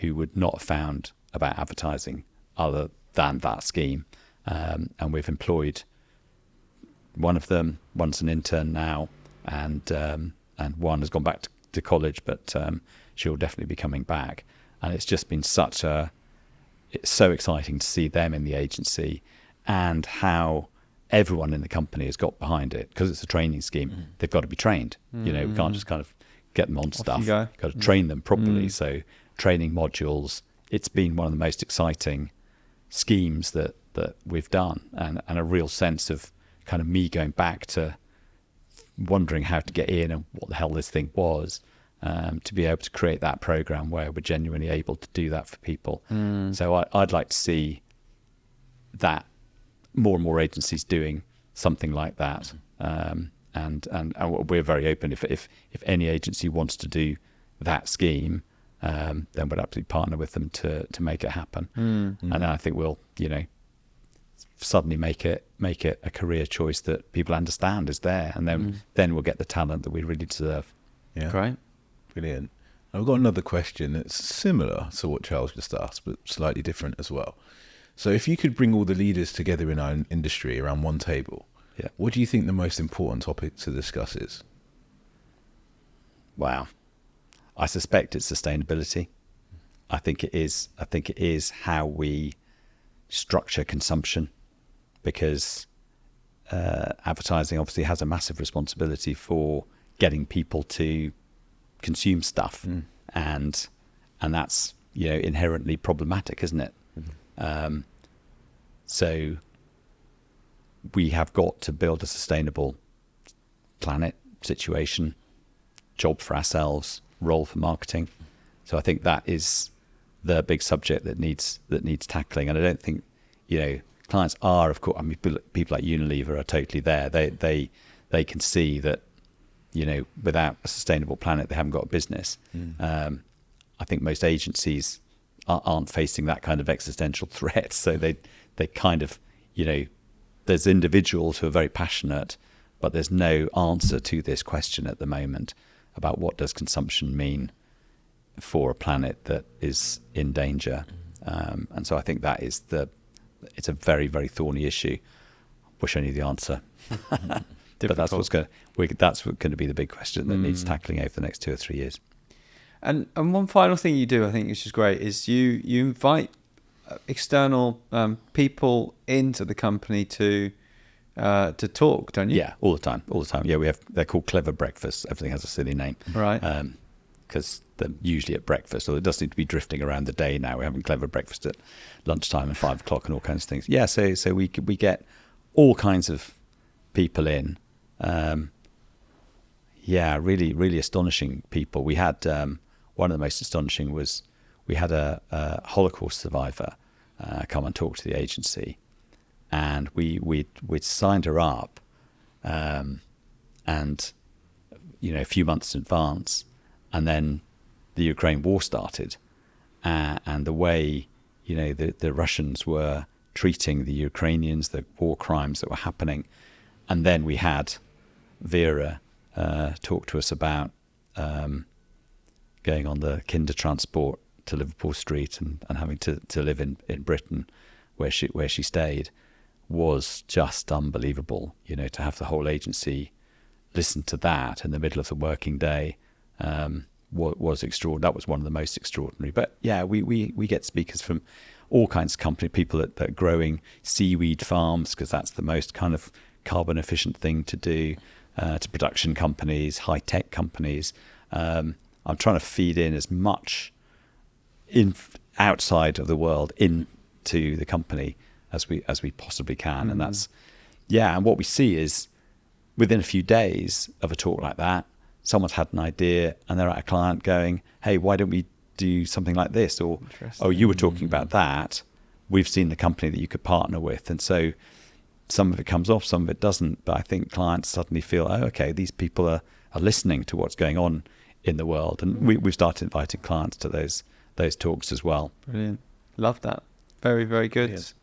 would not have found about advertising other than that scheme. And we've employed one of them. One's an intern now, and one has gone back to college, but she'll definitely be coming back. And it's just been it's so exciting to see them in the agency and how everyone in the company has got behind it, because it's a training scheme. They've got to be trained. We can't just kind of get them on stuff. Got to train them properly. So training modules, it's been one of the most exciting schemes that we've done, and a real sense of kind of me going back to wondering how to get in and what the hell this thing was, to be able to create that program where we're genuinely able to do that for people. So I'd like to see that more and more agencies doing something like that. And we're very open. If any agency wants to do that scheme, then we'd absolutely partner with them to make it happen. And then I think we'll, suddenly make it a career choice that people understand is there, and then we'll get the talent that we really deserve. Yeah, great, brilliant. I've got another question that's similar to what Charles just asked, but slightly different as well. So if you could bring all the leaders together in our industry around one table, what do you think the most important topic to discuss is? Wow. I suspect it's sustainability. I think it is how we structure consumption, because advertising obviously has a massive responsibility for getting people to consume stuff, and that's inherently problematic, isn't it? So we have got to build a sustainable planet, situation, job for ourselves, role for marketing. So I think that is the big subject that needs tackling. And I don't think clients are, of course, I mean, people like Unilever are totally there. They can see that without a sustainable planet they haven't got a business. I think most agencies aren't facing that kind of existential threat, so they kind of there's individuals who are very passionate, but there's no answer to this question at the moment about what does consumption mean for a planet that is in danger. And so I think that is it's a very, very thorny issue. Wish I knew the answer. But that's what's going to be the big question that needs tackling over the next 2 or 3 years. And one final thing you do, I think, which is great, is you invite external people into the company to talk, don't you? Yeah, all the time. Yeah, they're called clever breakfasts. Everything has a silly name, right? Because they're usually at breakfast, or it does seem to be drifting around the day now. We're having clever breakfast at lunchtime and 5 o'clock and all kinds of things. Yeah, so we get all kinds of people in. Really, really astonishing people. We had one of the most astonishing was we had a Holocaust survivor come and talk to the agency, and we'd signed her up, and a few months in advance, and then the Ukraine war started, and the way the Russians were treating the Ukrainians, the war crimes that were happening, and then we had Vera talk to us about going on the kinder transport to Liverpool Street and having to live in Britain where she stayed, was just unbelievable. To have the whole agency listen to that in the middle of the working day was extraordinary. That was one of the most extraordinary. But yeah, we get speakers from all kinds of companies, people that are growing seaweed farms, because that's the most kind of carbon efficient thing to do, to production companies, high tech companies. I'm trying to feed in as much outside of the world into the company as we possibly can. And that's, and what we see is within a few days of a talk like that, someone's had an idea and they're at a client going, hey, why don't we do something like this? Or, oh, you were talking about that. We've seen the company that you could partner with. And so some of it comes off, some of it doesn't. But I think clients suddenly feel, oh, okay, these people are listening to what's going on in the world. And we've started inviting clients to those talks as well. Brilliant. Love that. Very, very good. Yes.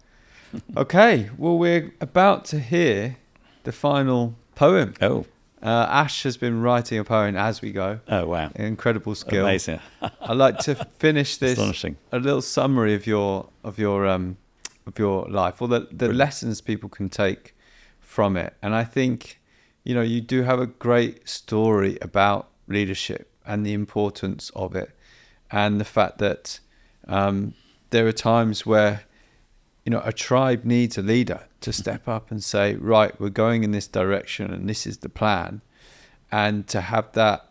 Okay, well, we're about to hear the final poem. Oh. Ash has been writing a poem as we go. Oh, wow. Incredible skill. Amazing. I'd like to finish this Astonishing. a little summary of your life, or the lessons people can take from it. And I think, you do have a great story about leadership and the importance of it, and the fact that there are times where a tribe needs a leader to step up and say, right, we're going in this direction and this is the plan. And to have that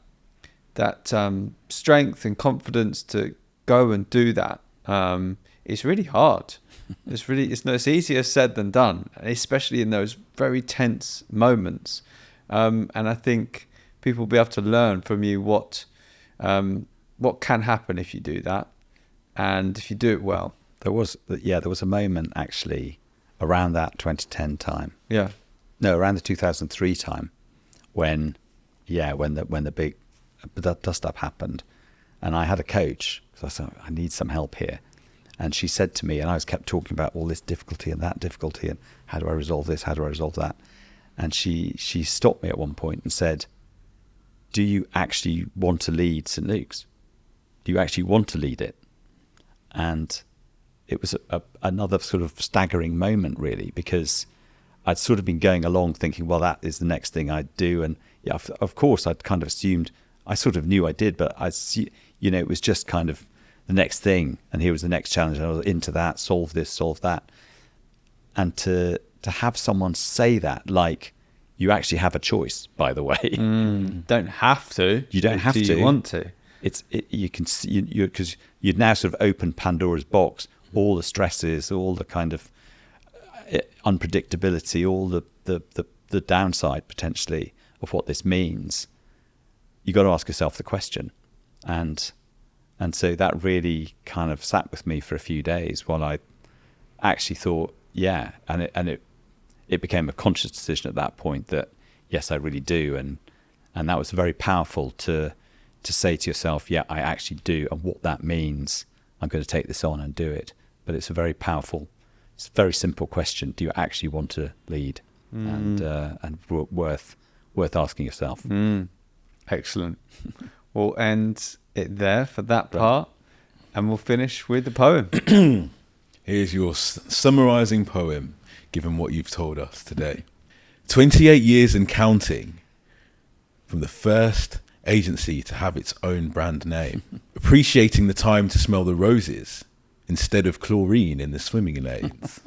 strength and confidence to go and do that, it's really hard. It's easier said than done, especially in those very tense moments. And I think people will be able to learn from you what can happen if you do that, and if you do it well. There was a moment actually around that 2010 time. Yeah. No, around the 2003 time when the big dust up happened, and I had a coach because I said I need some help here, and she said to me, and I kept talking about all this difficulty and that difficulty and how do I resolve this, how do I resolve that, and she stopped me at one point and said, "Do you actually want to lead St. Luke's? Do you actually want to lead it?" And it was another sort of staggering moment, really, because I'd sort of been going along thinking, well, that is the next thing I'd do. And yeah, of course, I'd kind of assumed, I sort of knew I did, but it was just kind of the next thing. And here was the next challenge. And I was into that, solve this, solve that. And to have someone say that, like, you actually have a choice, by the way. Don't have to. You don't have to. Do you want to? You can see, because you'd now sort of opened Pandora's box. All the stresses, all the kind of unpredictability, all the downside potentially of what this means. You got to ask yourself the question, and so that really kind of sat with me for a few days while I actually thought, and it became a conscious decision at that point that yes, I really do, and that was very powerful to say to yourself, yeah, I actually do, and what that means. I'm going to take this on and do it. But it's a very powerful, it's a very simple question. Do you actually want to lead? And worth asking yourself. Excellent. We'll end it there for that part, and we'll finish with the poem. Here's your summarising poem, given what you've told us today. 28 years and counting, from the first agency to have its own brand name, appreciating the time to smell the roses instead of chlorine in the swimming lanes.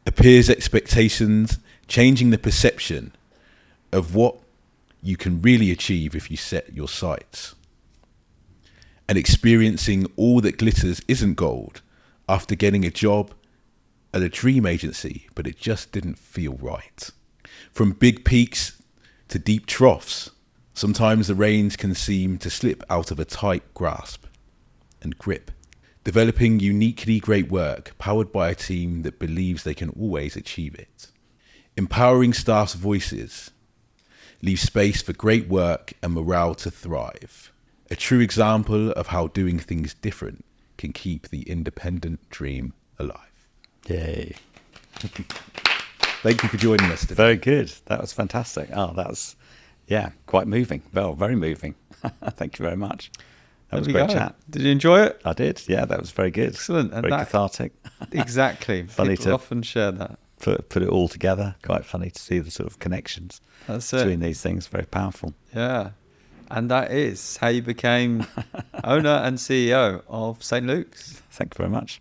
Appears expectations, changing the perception of what you can really achieve if you set your sights. And experiencing all that glitters isn't gold after getting a job at a dream agency, but it just didn't feel right. From big peaks to deep troughs, sometimes the reins can seem to slip out of a tight grasp and grip. Developing uniquely great work powered by a team that believes they can always achieve it. Empowering staff's voices. Leave space for great work and morale to thrive. A true example of how doing things different can keep the independent dream alive. Yay. Thank you for joining us today. Very good. That was fantastic. Oh, that was, quite moving. Well, very moving. Thank you very much. That was a great chat. Did you enjoy it? I did. Yeah, that was very good. Excellent. And very cathartic. Exactly. Funny People to often share that. Put it all together. Quite funny to see the sort of connections between these things. Very powerful. Yeah. And that is how you became owner and CEO of St. Luke's. Thank you very much.